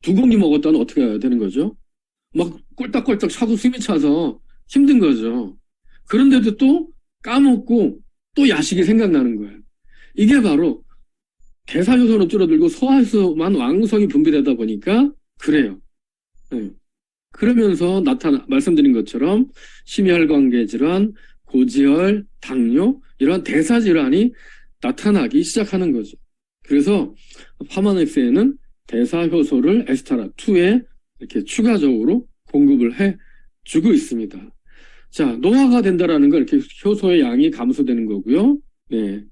2공기 먹었다는 어떻게 해야 되는 거죠? 막 꼴딱꼴딱 차고 숨이 차서 힘든 거죠. 그런데도 또 까먹고 또 야식이 생각나는 거예요. 이게 바로 대사효소는 줄어들고 소화효소만 왕성히 분비되다 보니까 그래요. 그러면서 말씀드린 것처럼 심혈관계 질환, 고지혈, 당뇨 이러한 대사질환이 나타나기 시작하는 거죠. 그래서 파마넥스에는 대사효소를 에스테라2에 이렇게 추가적으로 공급을 해주고 있습니다. 자, 노화가 된다라는 건 이렇게 효소의 양이 감소되는 거고요.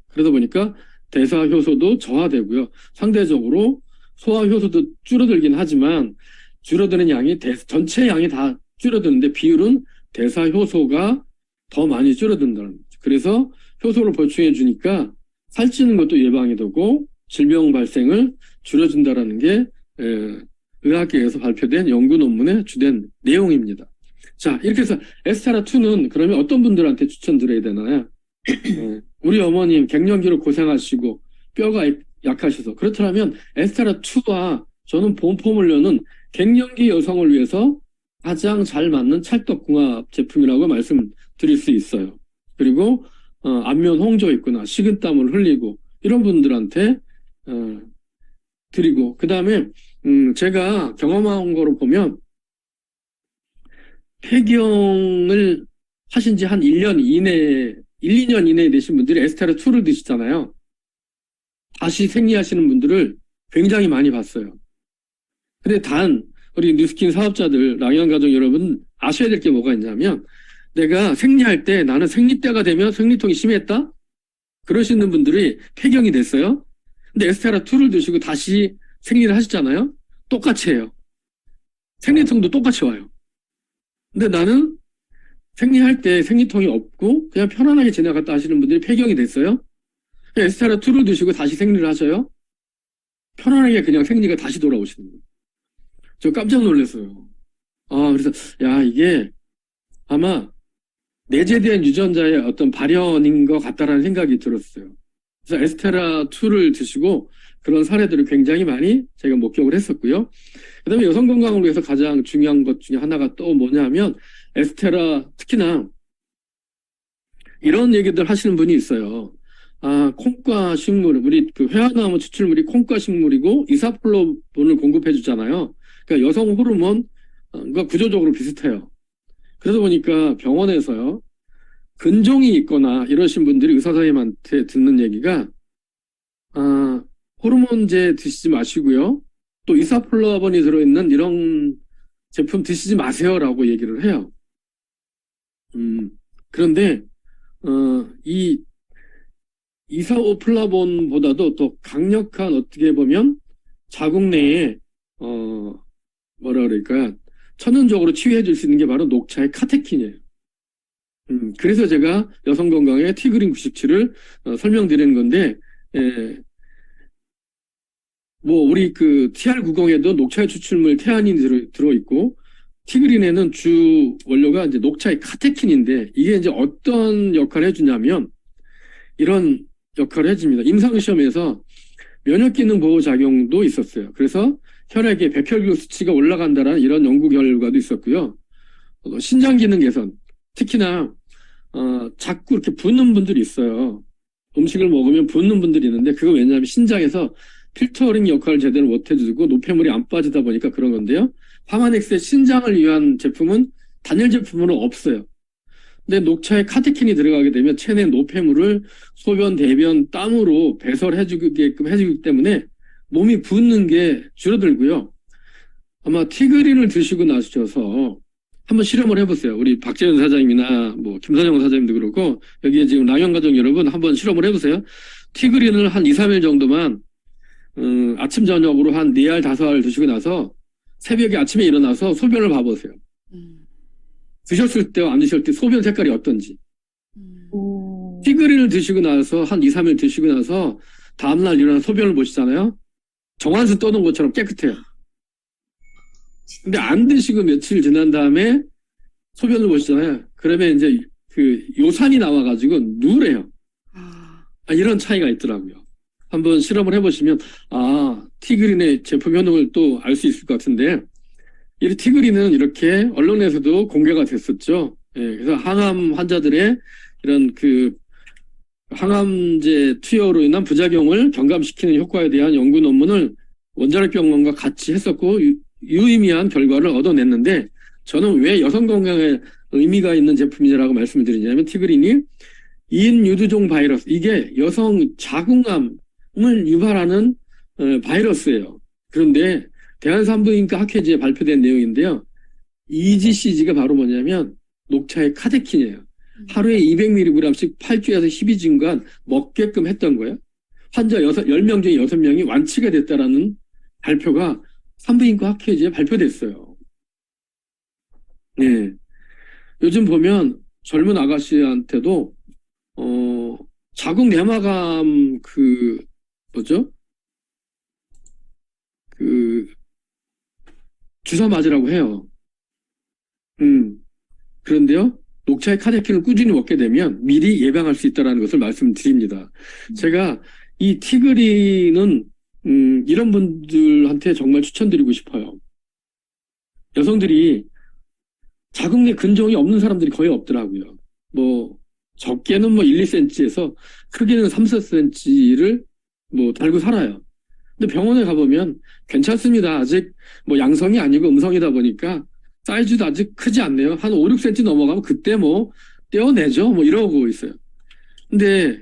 그러다 보니까 대사효소도 저하되고요. 상대적으로 소화효소도 줄어들긴 하지만 줄어드는 양이 전체 양이 다 줄어드는데 비율은 대사효소가 더 많이 줄어든다는 거죠. 그래서 효소를 보충해 주니까 살찌는 것도 예방이 되고 질병 발생을 줄여준다라는 게 의학계에서 발표된 연구 논문의 주된 내용입니다. 자, 이렇게 해서 에스테라2는 그러면 어떤 분들한테 추천드려야 되나요? 우리 어머님 갱년기로 고생하시고 뼈가 약하셔서 그렇다면 에스테라2와 저는 본포물려는 갱년기 여성을 위해서 가장 잘 맞는 찰떡궁합 제품이라고 말씀드릴 수 있어요. 그리고 안면 홍조 있거나 식은땀을 흘리고 이런 분들한테 드리고, 그 다음에 제가 경험한 거로 보면 폐경을 하신 지 한 1년 이내, 1, 2년 이내에 되신 분들이 에스테라2를 드시잖아요. 다시 생리하시는 분들을 굉장히 많이 봤어요. 근데 단 우리 뉴스킨 사업자들, 랑연 가족 여러분 아셔야 될 게 뭐가 있냐면, 내가 생리할 때 나는 생리때가 되면 생리통이 심했다? 그러시는 분들이 폐경이 됐어요. 근데 에스테라2를 드시고 다시 생리를 하시잖아요. 똑같이 해요. 생리통도 똑같이 와요. 근데 나는 생리할 때 생리통이 없고 그냥 편안하게 지나갔다 하시는 분들이 폐경이 됐어요. 에스테라2를 드시고 다시 생리를 하셔요. 편안하게 그냥 생리가 다시 돌아오시는 거예요. 저 깜짝 놀랐어요. 그래서 이게 아마 내재된 유전자의 어떤 발현인 것 같다라는 생각이 들었어요. 그래서 에스테라2를 드시고 그런 사례들을 굉장히 많이 제가 목격을 했었고요. 그 다음에 여성 건강을 위해서 가장 중요한 것 중에 하나가 또 뭐냐면, 에스테라, 특히나 이런 얘기들 하시는 분이 있어요. 콩과 식물, 우리 그 회화나무 추출물이 콩과 식물이고 이사플로본을 공급해 주잖아요. 그러니까 여성 호르몬과 구조적으로 비슷해요. 그러다 보니까 병원에서요, 근종이 있거나 이러신 분들이 의사 선생님한테 듣는 얘기가, 호르몬제 드시지 마시고요, 또 이사플라본이 들어있는 이런 제품 드시지 마세요라고 얘기를 해요. 그런데 이 이사오플라본보다도 더 강력한, 어떻게 보면 자궁 내에 뭐라 그럴까, 천연적으로 치유해 줄 수 있는 게 바로 녹차의 카테킨이에요. 그래서 제가 여성 건강의 티그린 97을 설명드리는 건데, 우리 그 TR90에도 녹차의 추출물 테아닌이 들어있고, 티그린에는 주 원료가 이제 녹차의 카테킨인데, 이게 이제 어떤 역할을 해주냐면, 이런 역할을 해줍니다. 임상시험에서 면역기능 보호작용도 있었어요. 그래서 혈액의 백혈구 수치가 올라간다라는 이런 연구 결과도 있었고요. 신장기능 개선, 특히나 자꾸 이렇게 붓는 분들이 있어요. 음식을 먹으면 붓는 분들이 있는데, 그거 왜냐하면 신장에서 필터링 역할을 제대로 못 해주고 노폐물이 안 빠지다 보니까 그런 건데요. 파마넥스의 신장을 위한 제품은 단일 제품으로 없어요. 근데 녹차에 카테킨이 들어가게 되면 체내 노폐물을 소변, 대변, 땀으로 배설해주게끔 해주기 때문에 몸이 붓는 게 줄어들고요. 아마 티그린을 드시고 나셔서 한번 실험을 해보세요. 우리 박재현 사장님이나 김선영 사장님도 그렇고, 여기에 지금 랑연가족 여러분 한번 실험을 해보세요. 티그린을 한 2, 3일 정도만 아침 저녁으로 한 4알, 5알 드시고 나서 새벽에 아침에 일어나서 소변을 봐보세요. 드셨을 때와 안 드셨을 때 소변 색깔이 어떤지. 티그린을 드시고 나서 한 2, 3일 드시고 나서 다음날 일어나서 소변을 보시잖아요. 정환수 떠는 것처럼 깨끗해요. 근데 안 드시고 며칠 지난 다음에 소변을 보시잖아요. 그러면 이제 그 요산이 나와가지고 누래요. 이런 차이가 있더라고요. 한번 실험을 해보시면 티그린의 제품 효능을 또 알 수 있을 것 같은데, 이 티그린은 이렇게 언론에서도 공개가 됐었죠. 그래서 항암 환자들의 이런 그 항암제 투여로 인한 부작용을 경감시키는 효과에 대한 연구 논문을 원자력병원과 같이 했었고 유의미한 결과를 얻어냈는데, 저는 왜 여성 건강에 의미가 있는 제품이라고 말씀을 드리냐면, 티그린이 인유두종 바이러스, 이게 여성 자궁암을 유발하는 바이러스예요. 그런데 대한산부인과 학회지에 발표된 내용인데요. EGCG가 바로 뭐냐면 녹차의 카테킨이에요. 하루에 200mg씩 8주에서 12주간 먹게끔 했던 거예요. 환자 10명 중에 6명이 완치가 됐다라는 발표가 산부인과 학회지에 발표됐어요. 네. 요즘 보면 젊은 아가씨한테도 자궁 내막암 주사 맞으라고 해요. 그런데요, 녹차의 카테킨을 꾸준히 먹게 되면 미리 예방할 수 있다는 것을 말씀드립니다. 제가 이 티그린은 이런 분들한테 정말 추천드리고 싶어요. 여성들이 자궁 내 근종이 없는 사람들이 거의 없더라고요. 적게는 뭐 1, 2cm에서 크게는 3, 4cm를 뭐 달고 살아요. 근데 병원에 가보면 괜찮습니다. 아직 뭐 양성이 아니고 음성이다 보니까 사이즈도 아직 크지 않네요. 한 5, 6cm 넘어가면 그때 뭐 떼어내죠. 뭐 이러고 있어요. 근데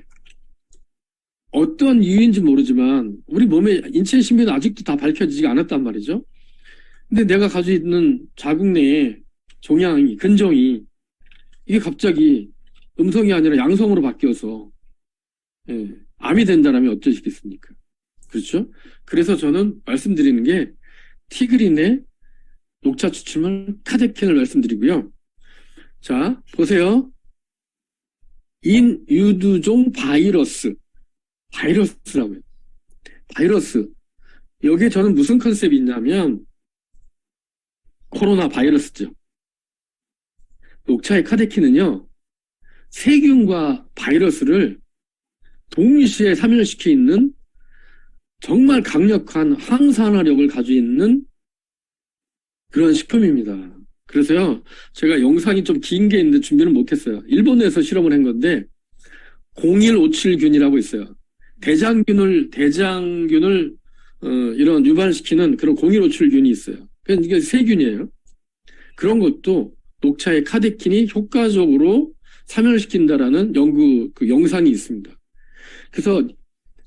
어떤 이유인지 모르지만 우리 몸의 인체 신비는 아직도 다 밝혀지지 않았단 말이죠. 근데 내가 가지고 있는 자궁 내에 종양이, 근종이 이게 갑자기 음성이 아니라 양성으로 바뀌어서 암이 된다면 어쩌시겠습니까? 그렇죠? 그래서 저는 말씀드리는 게 티그린의 녹차 추출물 카데킨을 말씀드리고요. 자, 보세요. 인유두종 바이러스라고요. 바이러스. 여기에 저는 무슨 컨셉이 있냐면 코로나 바이러스죠. 녹차의 카데킨은요. 세균과 바이러스를 동시에 사멸시켜 있는 정말 강력한 항산화력을 가지고 있는 그런 식품입니다. 그래서요, 제가 영상이 좀 긴 게 있는데 준비를 못했어요. 일본에서 실험을 한 건데 0157균이라고 있어요. 대장균을 이런 유발시키는 그런 0157균이 있어요. 그러니까 이게 세균이에요. 그런 것도 녹차의 카데킨이 효과적으로 사멸시킨다라는 연구 그 영상이 있습니다. 그래서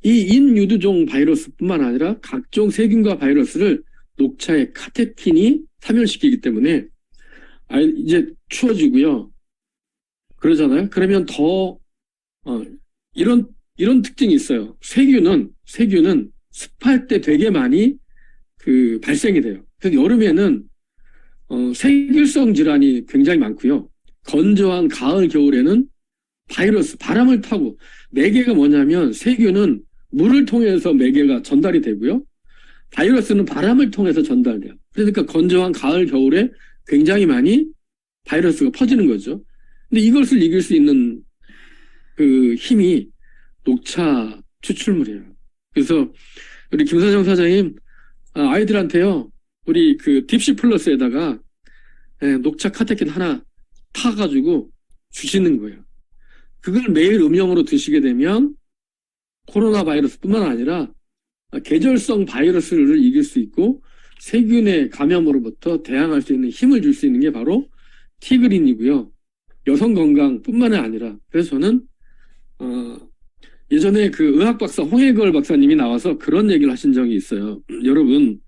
이 인유두종 바이러스뿐만 아니라 각종 세균과 바이러스를 녹차의 카테킨이 사멸시키기 때문에 이제 추워지고요. 그러잖아요. 그러면 더 이런 특징이 있어요. 세균은 습할 때 되게 많이 그 발생이 돼요. 그래서 여름에는 세균성 질환이 굉장히 많고요. 건조한 가을 겨울에는 바이러스 바람을 타고 매개가 뭐냐면 세균은 물을 통해서 매개가 전달이 되고요. 바이러스는 바람을 통해서 전달돼요. 그러니까 건조한 가을 겨울에 굉장히 많이 바이러스가 퍼지는 거죠. 근데 이것을 이길 수 있는 그 힘이 녹차 추출물이에요. 그래서 우리 김사정 사장님 아이들한테요. 우리 그 딥시 플러스에다가 녹차 카테킨 하나 타가지고 주시는 거예요. 그걸 매일 음용으로 드시게 되면 코로나 바이러스뿐만 아니라 계절성 바이러스를 이길 수 있고 세균의 감염으로부터 대항할 수 있는 힘을 줄 수 있는 게 바로 티그린이고요. 여성 건강뿐만 아니라 그래서 저는 예전에 그 의학 박사 홍해걸 박사님이 나와서 그런 얘기를 하신 적이 있어요. 여러분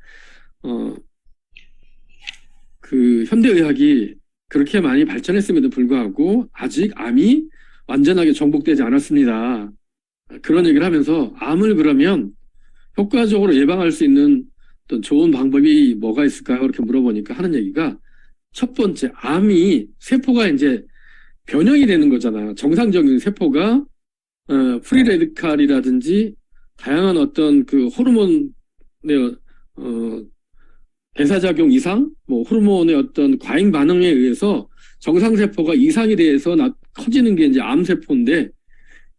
그 현대의학이 그렇게 많이 발전했음에도 불구하고 아직 암이 완전하게 정복되지 않았습니다. 그런 얘기를 하면서 암을 그러면 효과적으로 예방할 수 있는 어떤 좋은 방법이 뭐가 있을까요? 이렇게 물어보니까 하는 얘기가 첫 번째, 암이 세포가 이제 변형이 되는 거잖아요. 정상적인 세포가 프리레디칼이라든지 다양한 어떤 그 호르몬의 대사작용 이상, 뭐 호르몬의 어떤 과잉 반응에 의해서 정상세포가 이상이 돼서 커지는 게 이제 암세포인데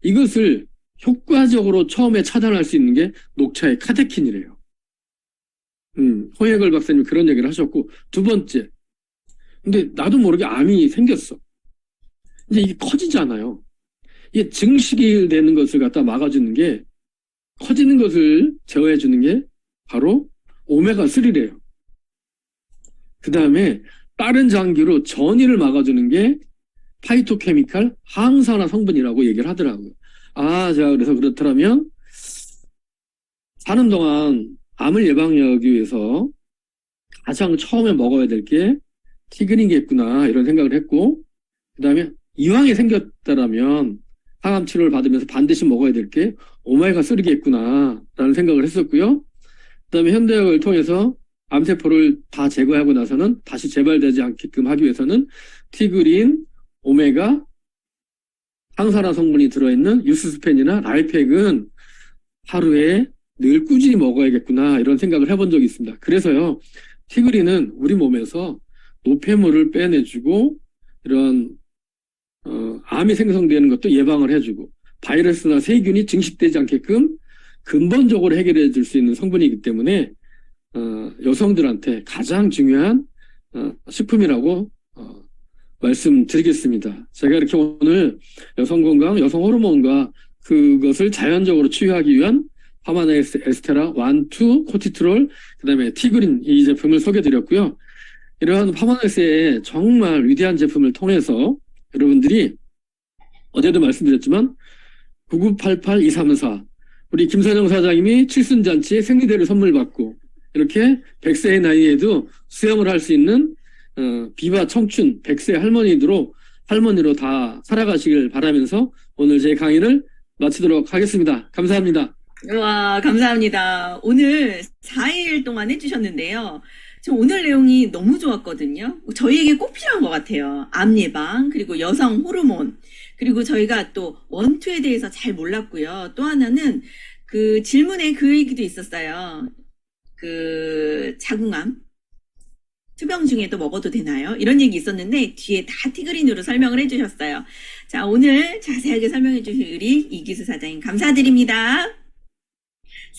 이것을 효과적으로 처음에 차단할 수 있는 게 녹차의 카테킨이래요. 홍해걸 박사님이 그런 얘기를 하셨고, 두 번째. 근데 나도 모르게 암이 생겼어. 이제 이게 커지잖아요. 이게 증식이 되는 것을 갖다 막아주는 게, 커지는 것을 제어해주는 게 바로 오메가3래요. 그 다음에 빠른 장기로 전이를 막아주는 게 파이토케미칼 항산화 성분이라고 얘기를 하더라고요. 자, 그래서 그렇다면 사는 동안 암을 예방하기 위해서 가장 처음에 먹어야 될 게 티그린이겠구나 이런 생각을 했고, 그 다음에 이왕에 생겼다라면 항암 치료를 받으면서 반드시 먹어야 될 게 오메가3겠구나 라는 생각을 했었고요. 그 다음에 현대의학을 통해서 암세포를 다 제거하고 나서는 다시 재발되지 않게끔 하기 위해서는 티그린, 오메가, 항산화 성분이 들어있는 유스스펜이나 라이펙은 하루에 늘 꾸준히 먹어야겠구나 이런 생각을 해본 적이 있습니다. 그래서요, 티그린은 우리 몸에서 노폐물을 빼내주고 이런 암이 생성되는 것도 예방을 해주고 바이러스나 세균이 증식되지 않게끔 근본적으로 해결해 줄 수 있는 성분이기 때문에 여성들한테 가장 중요한 식품이라고 말씀드리겠습니다. 제가 이렇게 오늘 여성 건강, 여성 호르몬과 그것을 자연적으로 치유하기 위한 파마넥스 에스테라 1, 2, 코티트롤, 그 다음에 티그린 이 제품을 소개드렸고요. 이러한 파마넥스의 정말 위대한 제품을 통해서 여러분들이 어제도 말씀드렸지만 9988-234 우리 김선영 사장님이 칠순잔치에 생리대를 선물 받고 이렇게 100세의 나이에도 수영을 할 수 있는 비바 청춘 100세 할머니로 다 살아가시길 바라면서 오늘 제 강의를 마치도록 하겠습니다. 감사합니다. 와, 감사합니다. 오늘 4일 동안 해주셨는데요. 저 오늘 내용이 너무 좋았거든요. 저희에게 꼭 필요한 것 같아요. 암 예방, 그리고 여성 호르몬, 그리고 저희가 또 원투에 대해서 잘 몰랐고요. 또 하나는 그 질문에 그 얘기도 있었어요. 그 자궁암 투병 중에도 먹어도 되나요? 이런 얘기 있었는데 뒤에 다 티그린으로 설명을 해주셨어요. 자, 오늘 자세하게 설명해 주신 우리 이기수 사장님 감사드립니다.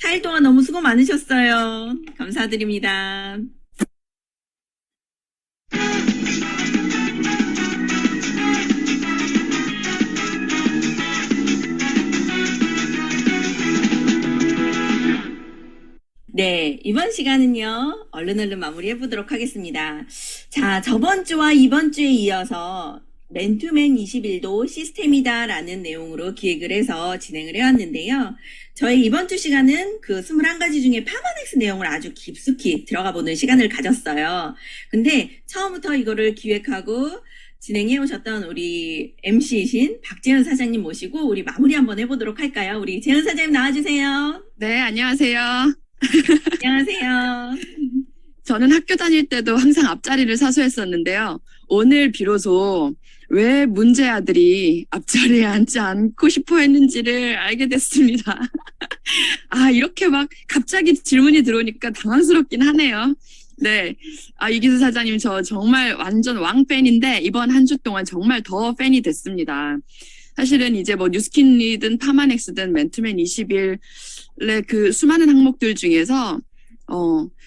4일 동안 너무 수고 많으셨어요. 감사드립니다. 네, 이번 시간은요, 얼른 마무리해 보도록 하겠습니다. 자, 저번 주와 이번 주에 이어서 맨투맨 21도 시스템이다라는 내용으로 기획을 해서 진행을 해왔는데요. 저희 이번 주 시간은 그 21가지 중에 파마넥스 내용을 아주 깊숙이 들어가 보는 시간을 가졌어요. 근데 처음부터 이거를 기획하고 진행해 오셨던 우리 MC이신 박재현 사장님 모시고 우리 마무리 한번 해보도록 할까요? 우리 재현 사장님 나와주세요. 네, 안녕하세요. 안녕하세요. 저는 학교 다닐 때도 항상 앞자리를 사수했었는데요. 오늘 비로소 왜 문제 아들이 앞자리에 앉지 않고 싶어 했는지를 알게 됐습니다. 아, 이렇게 막 갑자기 질문이 들어오니까 당황스럽긴 하네요. 네. 아, 이기수 사장님, 저 정말 완전 왕팬인데 이번 한 주 동안 정말 더 팬이 됐습니다. 사실은 이제 뭐 뉴스킨이든 파마넥스든 맨투맨 21의 그 수많은 항목들 중에서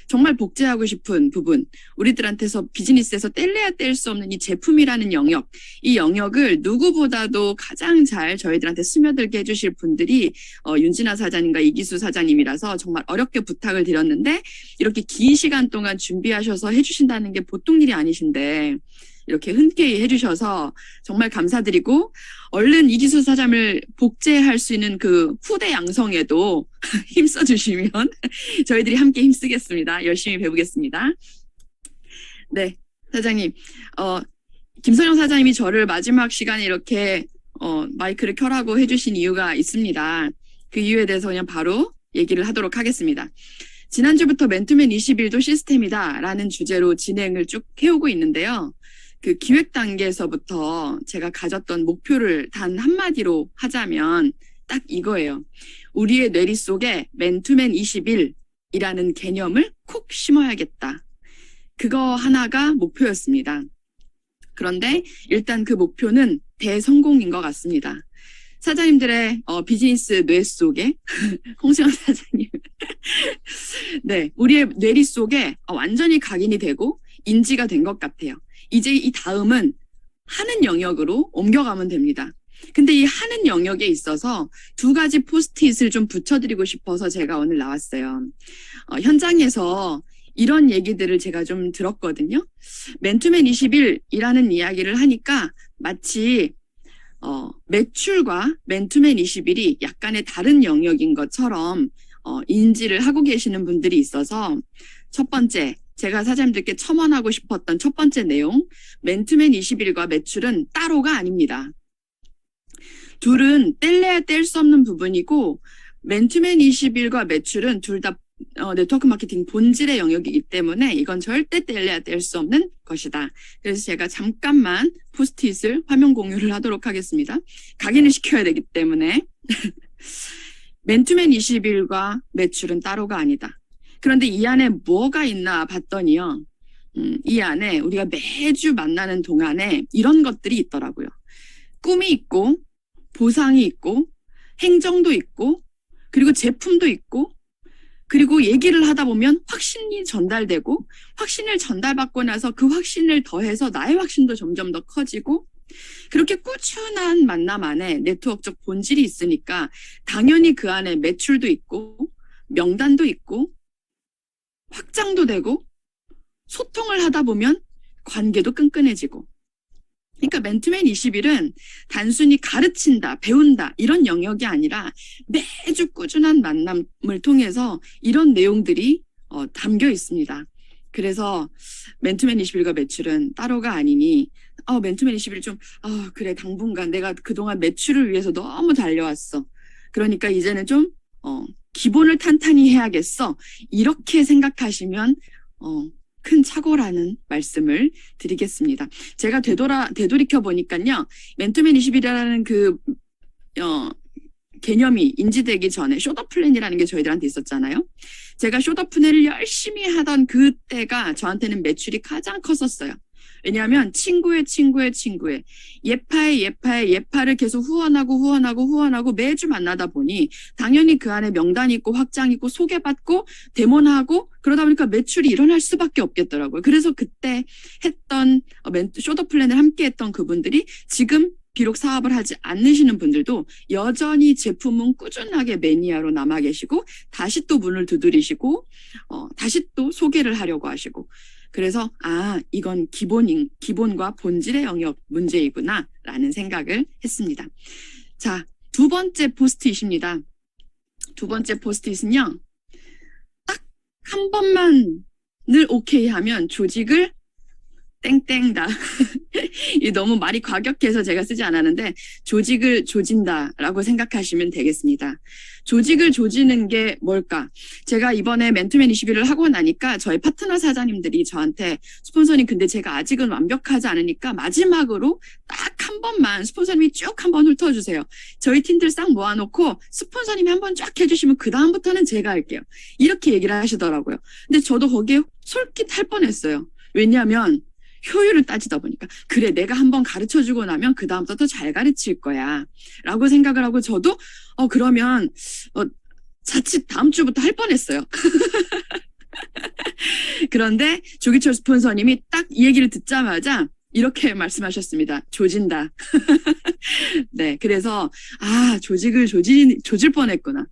정말 복제하고 싶은 부분, 우리들한테서 비즈니스에서 뗄래야 뗄 수 없는 이 제품이라는 영역, 이 영역을 누구보다도 가장 잘 저희들한테 스며들게 해주실 분들이 윤진아 사장님과 이기수 사장님이라서 정말 어렵게 부탁을 드렸는데 이렇게 긴 시간 동안 준비하셔서 해주신다는 게 보통 일이 아니신데 이렇게 흔쾌히 해주셔서 정말 감사드리고 얼른 이기수 사장을 복제할 수 있는 그 후대 양성에도 힘써주시면 저희들이 함께 힘쓰겠습니다. 열심히 배우겠습니다. 네, 사장님. 김선영 사장님이 저를 마지막 시간에 이렇게 마이크를 켜라고 해주신 이유가 있습니다. 그 이유에 대해서 그냥 바로 얘기를 하도록 하겠습니다. 지난주부터 맨투맨 21도 시스템이다 라는 주제로 진행을 쭉 해오고 있는데요. 그 기획 단계에서부터 제가 가졌던 목표를 단 한마디로 하자면 딱 이거예요. 우리의 뇌리 속에 맨투맨 21이라는 개념을 콕 심어야겠다. 그거 하나가 목표였습니다. 그런데 일단 그 목표는 대성공인 것 같습니다. 사장님들의 비즈니스 뇌 속에 홍수영 사장님 네, 우리의 뇌리 속에 완전히 각인이 되고 인지가 된 것 같아요. 이제 이 다음은 하는 영역으로 옮겨가면 됩니다. 근데 이 하는 영역에 있어서 두 가지 포스트잇을 좀 붙여드리고 싶어서 제가 오늘 나왔어요. 현장에서 이런 얘기들을 제가 좀 들었거든요. 맨투맨 21이라는 이야기를 하니까 마치 매출과 맨투맨 21이 약간의 다른 영역인 것처럼 인지를 하고 계시는 분들이 있어서 첫 번째, 제가 사장님들께 첨언하고 싶었던 첫 번째 내용, 맨투맨 21과 매출은 따로가 아닙니다. 둘은 뗄래야 뗄 수 없는 부분이고 맨투맨 21과 매출은 둘 다 네트워크 마케팅 본질의 영역이기 때문에 이건 절대 뗄래야 뗄 수 없는 것이다. 그래서 제가 잠깐만 포스트잇을 화면 공유를 하도록 하겠습니다. 각인을 시켜야 되기 때문에 맨투맨 21과 매출은 따로가 아니다. 그런데 이 안에 뭐가 있나 봤더니요. 이 안에 우리가 매주 만나는 동안에 이런 것들이 있더라고요. 꿈이 있고 보상이 있고 행정도 있고 그리고 제품도 있고 그리고 얘기를 하다 보면 확신이 전달되고 확신을 전달받고 나서 그 확신을 더해서 나의 확신도 점점 더 커지고 그렇게 꾸준한 만남 안에 네트워크적 본질이 있으니까 당연히 그 안에 매출도 있고 명단도 있고 확장도 되고 소통을 하다 보면 관계도 끈끈해지고 그러니까 맨투맨 20일은 단순히 가르친다, 배운다 이런 영역이 아니라 매주 꾸준한 만남을 통해서 이런 내용들이 담겨 있습니다. 그래서 맨투맨 21과 매출은 따로가 아니니 맨투맨 21 좀 그래 당분간 내가 그동안 매출을 위해서 너무 달려왔어. 그러니까 이제는 좀 기본을 탄탄히 해야겠어. 이렇게 생각하시면 큰 착오라는 말씀을 드리겠습니다. 제가 되돌이켜 보니까요. 맨투맨 20이라는 개념이 인지되기 전에 쇼더 플랜이라는 게 저희들한테 있었잖아요. 제가 쇼더 플랜을 열심히 하던 그때가 저한테는 매출이 가장 컸었어요. 왜냐하면 친구의 예파를 계속 후원하고 매주 만나다 보니 당연히 그 안에 명단이 있고 확장이 있고 소개받고 데모하고 그러다 보니까 매출이 일어날 수밖에 없겠더라고요. 그래서 그때 했던 쇼더 플랜을 함께 했던 그분들이 지금 비록 사업을 하지 않으시는 분들도 여전히 제품은 꾸준하게 매니아로 남아 계시고 다시 또 문을 두드리시고 다시 또 소개를 하려고 하시고 그래서 이건 기본과 본질의 영역 문제이구나 라는 생각을 했습니다. 자, 두 번째 포스트잇입니다. 두 번째 포스트잇은요. 딱 한 번만을 오케이 하면 조직을 땡땡다. 너무 말이 과격해서 제가 쓰지 않았는데 조직을 조진다라고 생각하시면 되겠습니다. 조직을 조지는 게 뭘까? 제가 이번에 맨투맨 21을 하고 나니까 저희 파트너 사장님들이 저한테 스폰서님 근데 제가 아직은 완벽하지 않으니까 마지막으로 딱 한 번만 스폰서님이 쭉 한번 훑어주세요. 저희 팀들 싹 모아놓고 스폰서님이 한번 쫙 해주시면 그 다음부터는 제가 할게요. 이렇게 얘기를 하시더라고요. 근데 저도 거기에 솔깃할 뻔했어요. 왜냐하면 효율을 따지다 보니까 그래 내가 한번 가르쳐주고 나면 그 다음부터 더 잘 가르칠 거야 라고 생각을 하고 저도 그러면 자칫 다음 주부터 할 뻔했어요. 그런데 조기철 스폰서님이 딱 이 얘기를 듣자마자 이렇게 말씀하셨습니다. 조진다. 네, 그래서 조직을 조질 뻔했구나.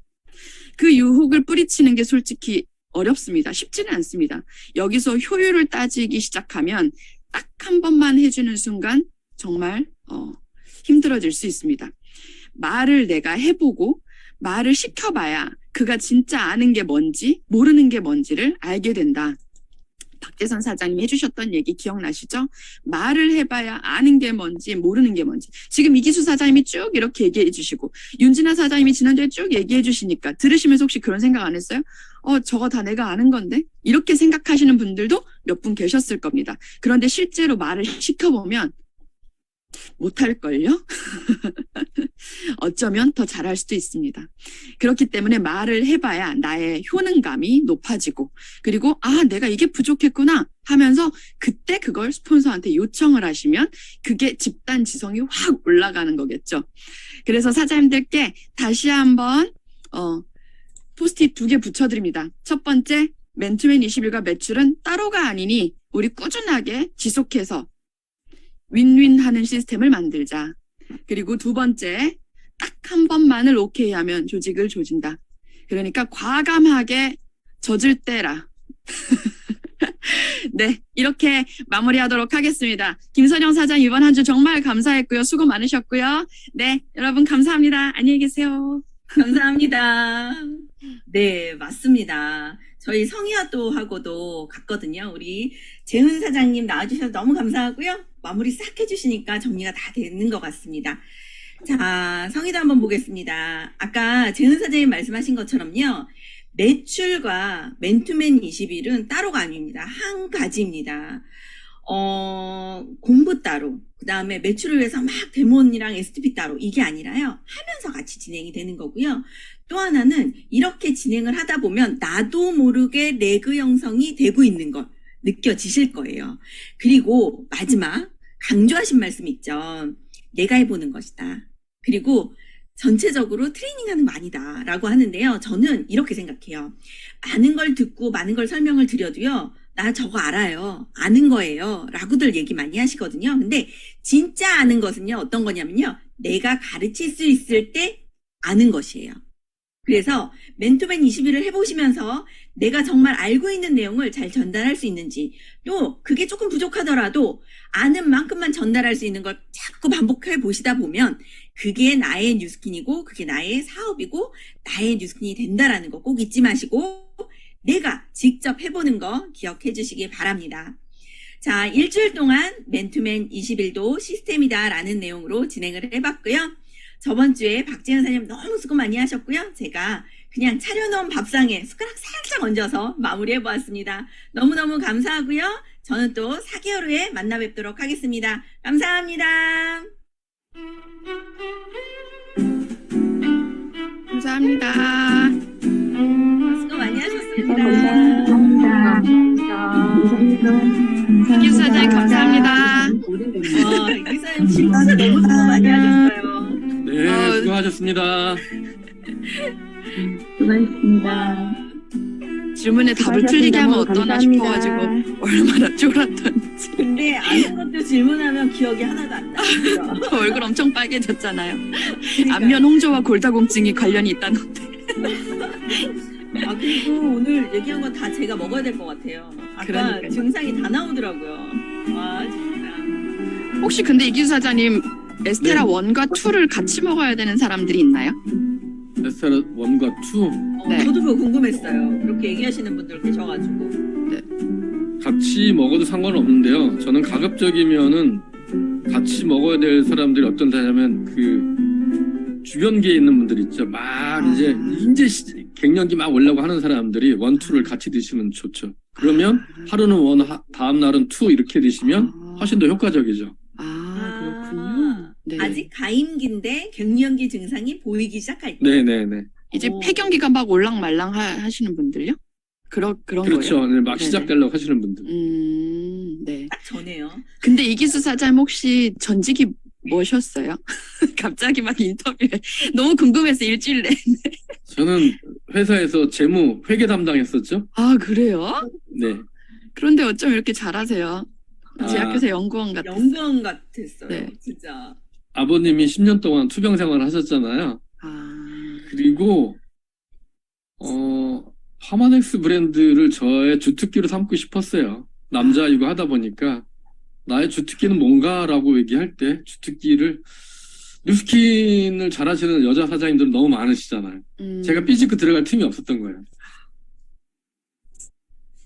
그 유혹을 뿌리치는 게 솔직히 어렵습니다. 쉽지는 않습니다. 여기서 효율을 따지기 시작하면 딱 한 번만 해주는 순간 정말 힘들어질 수 있습니다. 말을 내가 해보고 말을 시켜봐야 그가 진짜 아는 게 뭔지 모르는 게 뭔지를 알게 된다. 박재선 사장님이 해주셨던 얘기 기억나시죠? 말을 해봐야 아는 게 뭔지 모르는 게 뭔지. 지금 이기수 사장님이 쭉 이렇게 얘기해 주시고 윤진아 사장님이 지난주에 쭉 얘기해 주시니까 들으시면서 혹시 그런 생각 안 했어요? 저거 다 내가 아는 건데? 이렇게 생각하시는 분들도 몇 분 계셨을 겁니다. 그런데 실제로 말을 시켜보면 못할걸요? 어쩌면 더 잘할 수도 있습니다. 그렇기 때문에 말을 해봐야 나의 효능감이 높아지고 그리고 내가 이게 부족했구나 하면서 그때 그걸 스폰서한테 요청을 하시면 그게 집단 지성이 확 올라가는 거겠죠. 그래서 사장님들께 다시 한번 포스트잇 2개 붙여드립니다. 첫 번째, 맨투맨 21과 매출은 따로가 아니니 우리 꾸준하게 지속해서 윈윈하는 시스템을 만들자. 그리고 두 번째, 딱 한 번만을 오케이 하면 조직을 조진다. 그러니까 과감하게 젖을 때라. 네, 이렇게 마무리하도록 하겠습니다. 김선영 사장 이번 한 주 정말 감사했고요. 수고 많으셨고요. 네, 여러분 감사합니다. 안녕히 계세요. 감사합니다. 네, 맞습니다. 저희 성희아도하고도 같거든요. 우리 재훈 사장님 나와주셔서 너무 감사하고요. 마무리 싹 해주시니까 정리가 다 되는 것 같습니다. 자, 성희도 한번 보겠습니다. 아까 재훈 사장님 말씀하신 것처럼요. 매출과 맨투맨 21은 따로가 아닙니다. 한 가지입니다. 공부 따로, 그 다음에 매출을 위해서 막 데몬이랑 STP 따로 이게 아니라요. 하면서 같이 진행이 되는 거고요. 또 하나는 이렇게 진행을 하다 보면 나도 모르게 레그 형성이 되고 있는 걸 느껴지실 거예요. 그리고 마지막 강조하신 말씀 있죠. 내가 해보는 것이다. 그리고 전체적으로 트레이닝하는 거 아니다라고 하는데요. 저는 이렇게 생각해요. 많은 걸 듣고 많은 걸 설명을 드려도요. 나 저거 알아요. 아는 거예요. 라고들 얘기 많이 하시거든요. 근데 진짜 아는 것은요. 어떤 거냐면요. 내가 가르칠 수 있을 때 아는 것이에요. 그래서 맨투맨 21을 해보시면서 내가 정말 알고 있는 내용을 잘 전달할 수 있는지, 또 그게 조금 부족하더라도 아는 만큼만 전달할 수 있는 걸 자꾸 반복해 보시다 보면 그게 나의 뉴스킨이고 그게 나의 사업이고 나의 뉴스킨이 된다라는 거 꼭 잊지 마시고 내가 직접 해보는 거 기억해 주시기 바랍니다. 자, 일주일 동안 맨투맨 21도 시스템이다라는 내용으로 진행을 해봤고요. 저번 주에 박재현 사장님 너무 수고 많이 하셨고요. 제가 그냥 차려놓은 밥상에 숟가락 살짝 얹어서 마무리해보았습니다. 너무너무 감사하고요. 저는 또 4개월 후에 만나 뵙도록 하겠습니다. 감사합니다. 감사합니다. 수고 많이 하셨습니다. 이기수 사장님 감사합니다. 이 사장님 진짜 너무 수고 많이 하셨어요. 네, 수고하셨습니다. 질문에 답을 틀리게 하면 어떠나 싶어가지고 얼마나 쫄았던지. 근데 아는 것도 질문하면 기억이 하나도 안 나요. 얼굴 엄청 빨개졌잖아요. 안면 홍조와 골다공증이 관련이 있다는데. 아, 그리고 오늘 얘기한 건 다 제가 먹어야 될 것 같아요. 아까 그러니까요. 증상이 다 나오더라고요. 와, 진짜. 혹시 근데 이기수 사장님 에스테라 1과 2를 같이 먹어야 되는 사람들이 있나요? 에스테라 1과 2 네. 저도 그거 궁금했어요. 그렇게 얘기하시는 분들 계셔가지고. 같이 먹어도 상관없는데요. 저는 가급적이면은 같이 먹어야 될 사람들이 어떤 타냐면 그 주변계에 있는 분들 있죠. 막 이제 갱년기 막 오려고 하는 사람들이 1, 2를 같이 드시면 좋죠. 그러면 하루는 1, 다음 날은 2 이렇게 드시면 훨씬 더 효과적이죠. 그렇군요. 네. 아직 가임기인데 갱년기 증상이 보이기 시작할 때. 네네네. 이제 폐경기가 막 올랑말랑 하시는 분들요? 그런 그렇죠. 거예요? 네, 막 네네. 시작되려고 하시는 분들. 네. 딱 전에요. 근데 이기수 사장님 혹시 전직이 뭐셨어요? 갑자기 막 인터뷰에 너무 궁금해서 일주일 내내. 저는 회사에서 재무 회계 담당했었죠. 아 그래요? 네. 그런데 어쩜 이렇게 잘하세요? 제 아. 학교에서 연구원 같았어요. 영광 같았어요. 네. 진짜. 아버님이 10년 동안 투병 생활을 하셨잖아요. 그리고 파마넥스 브랜드를 저의 주특기로 삼고 싶었어요. 남자이고 하다 보니까 나의 주특기는 뭔가라고 얘기할 때 주특기를 뉴스킨을 잘하시는 여자 사장님들은 너무 많으시잖아요. 제가 삐지고 들어갈 틈이 없었던 거예요.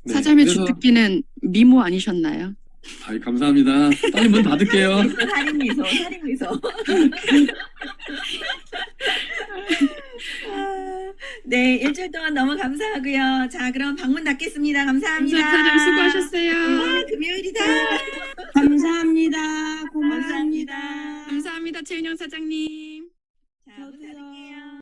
네, 사장님의 그래서- 주특기는 미모 아니셨나요? 아이, 감사합니다. 빨리 문 닫을게요. 살인미소. 네, 일주일 동안 너무 감사하고요. 자, 그럼 방문 닫겠습니다. 감사합니다. 사장님 수고하셨어요. 금요일이다. 감사합니다. 고맙습니다. 감사합니다. 감사합니다, 최은영 사장님. 자, 문 닫을게요.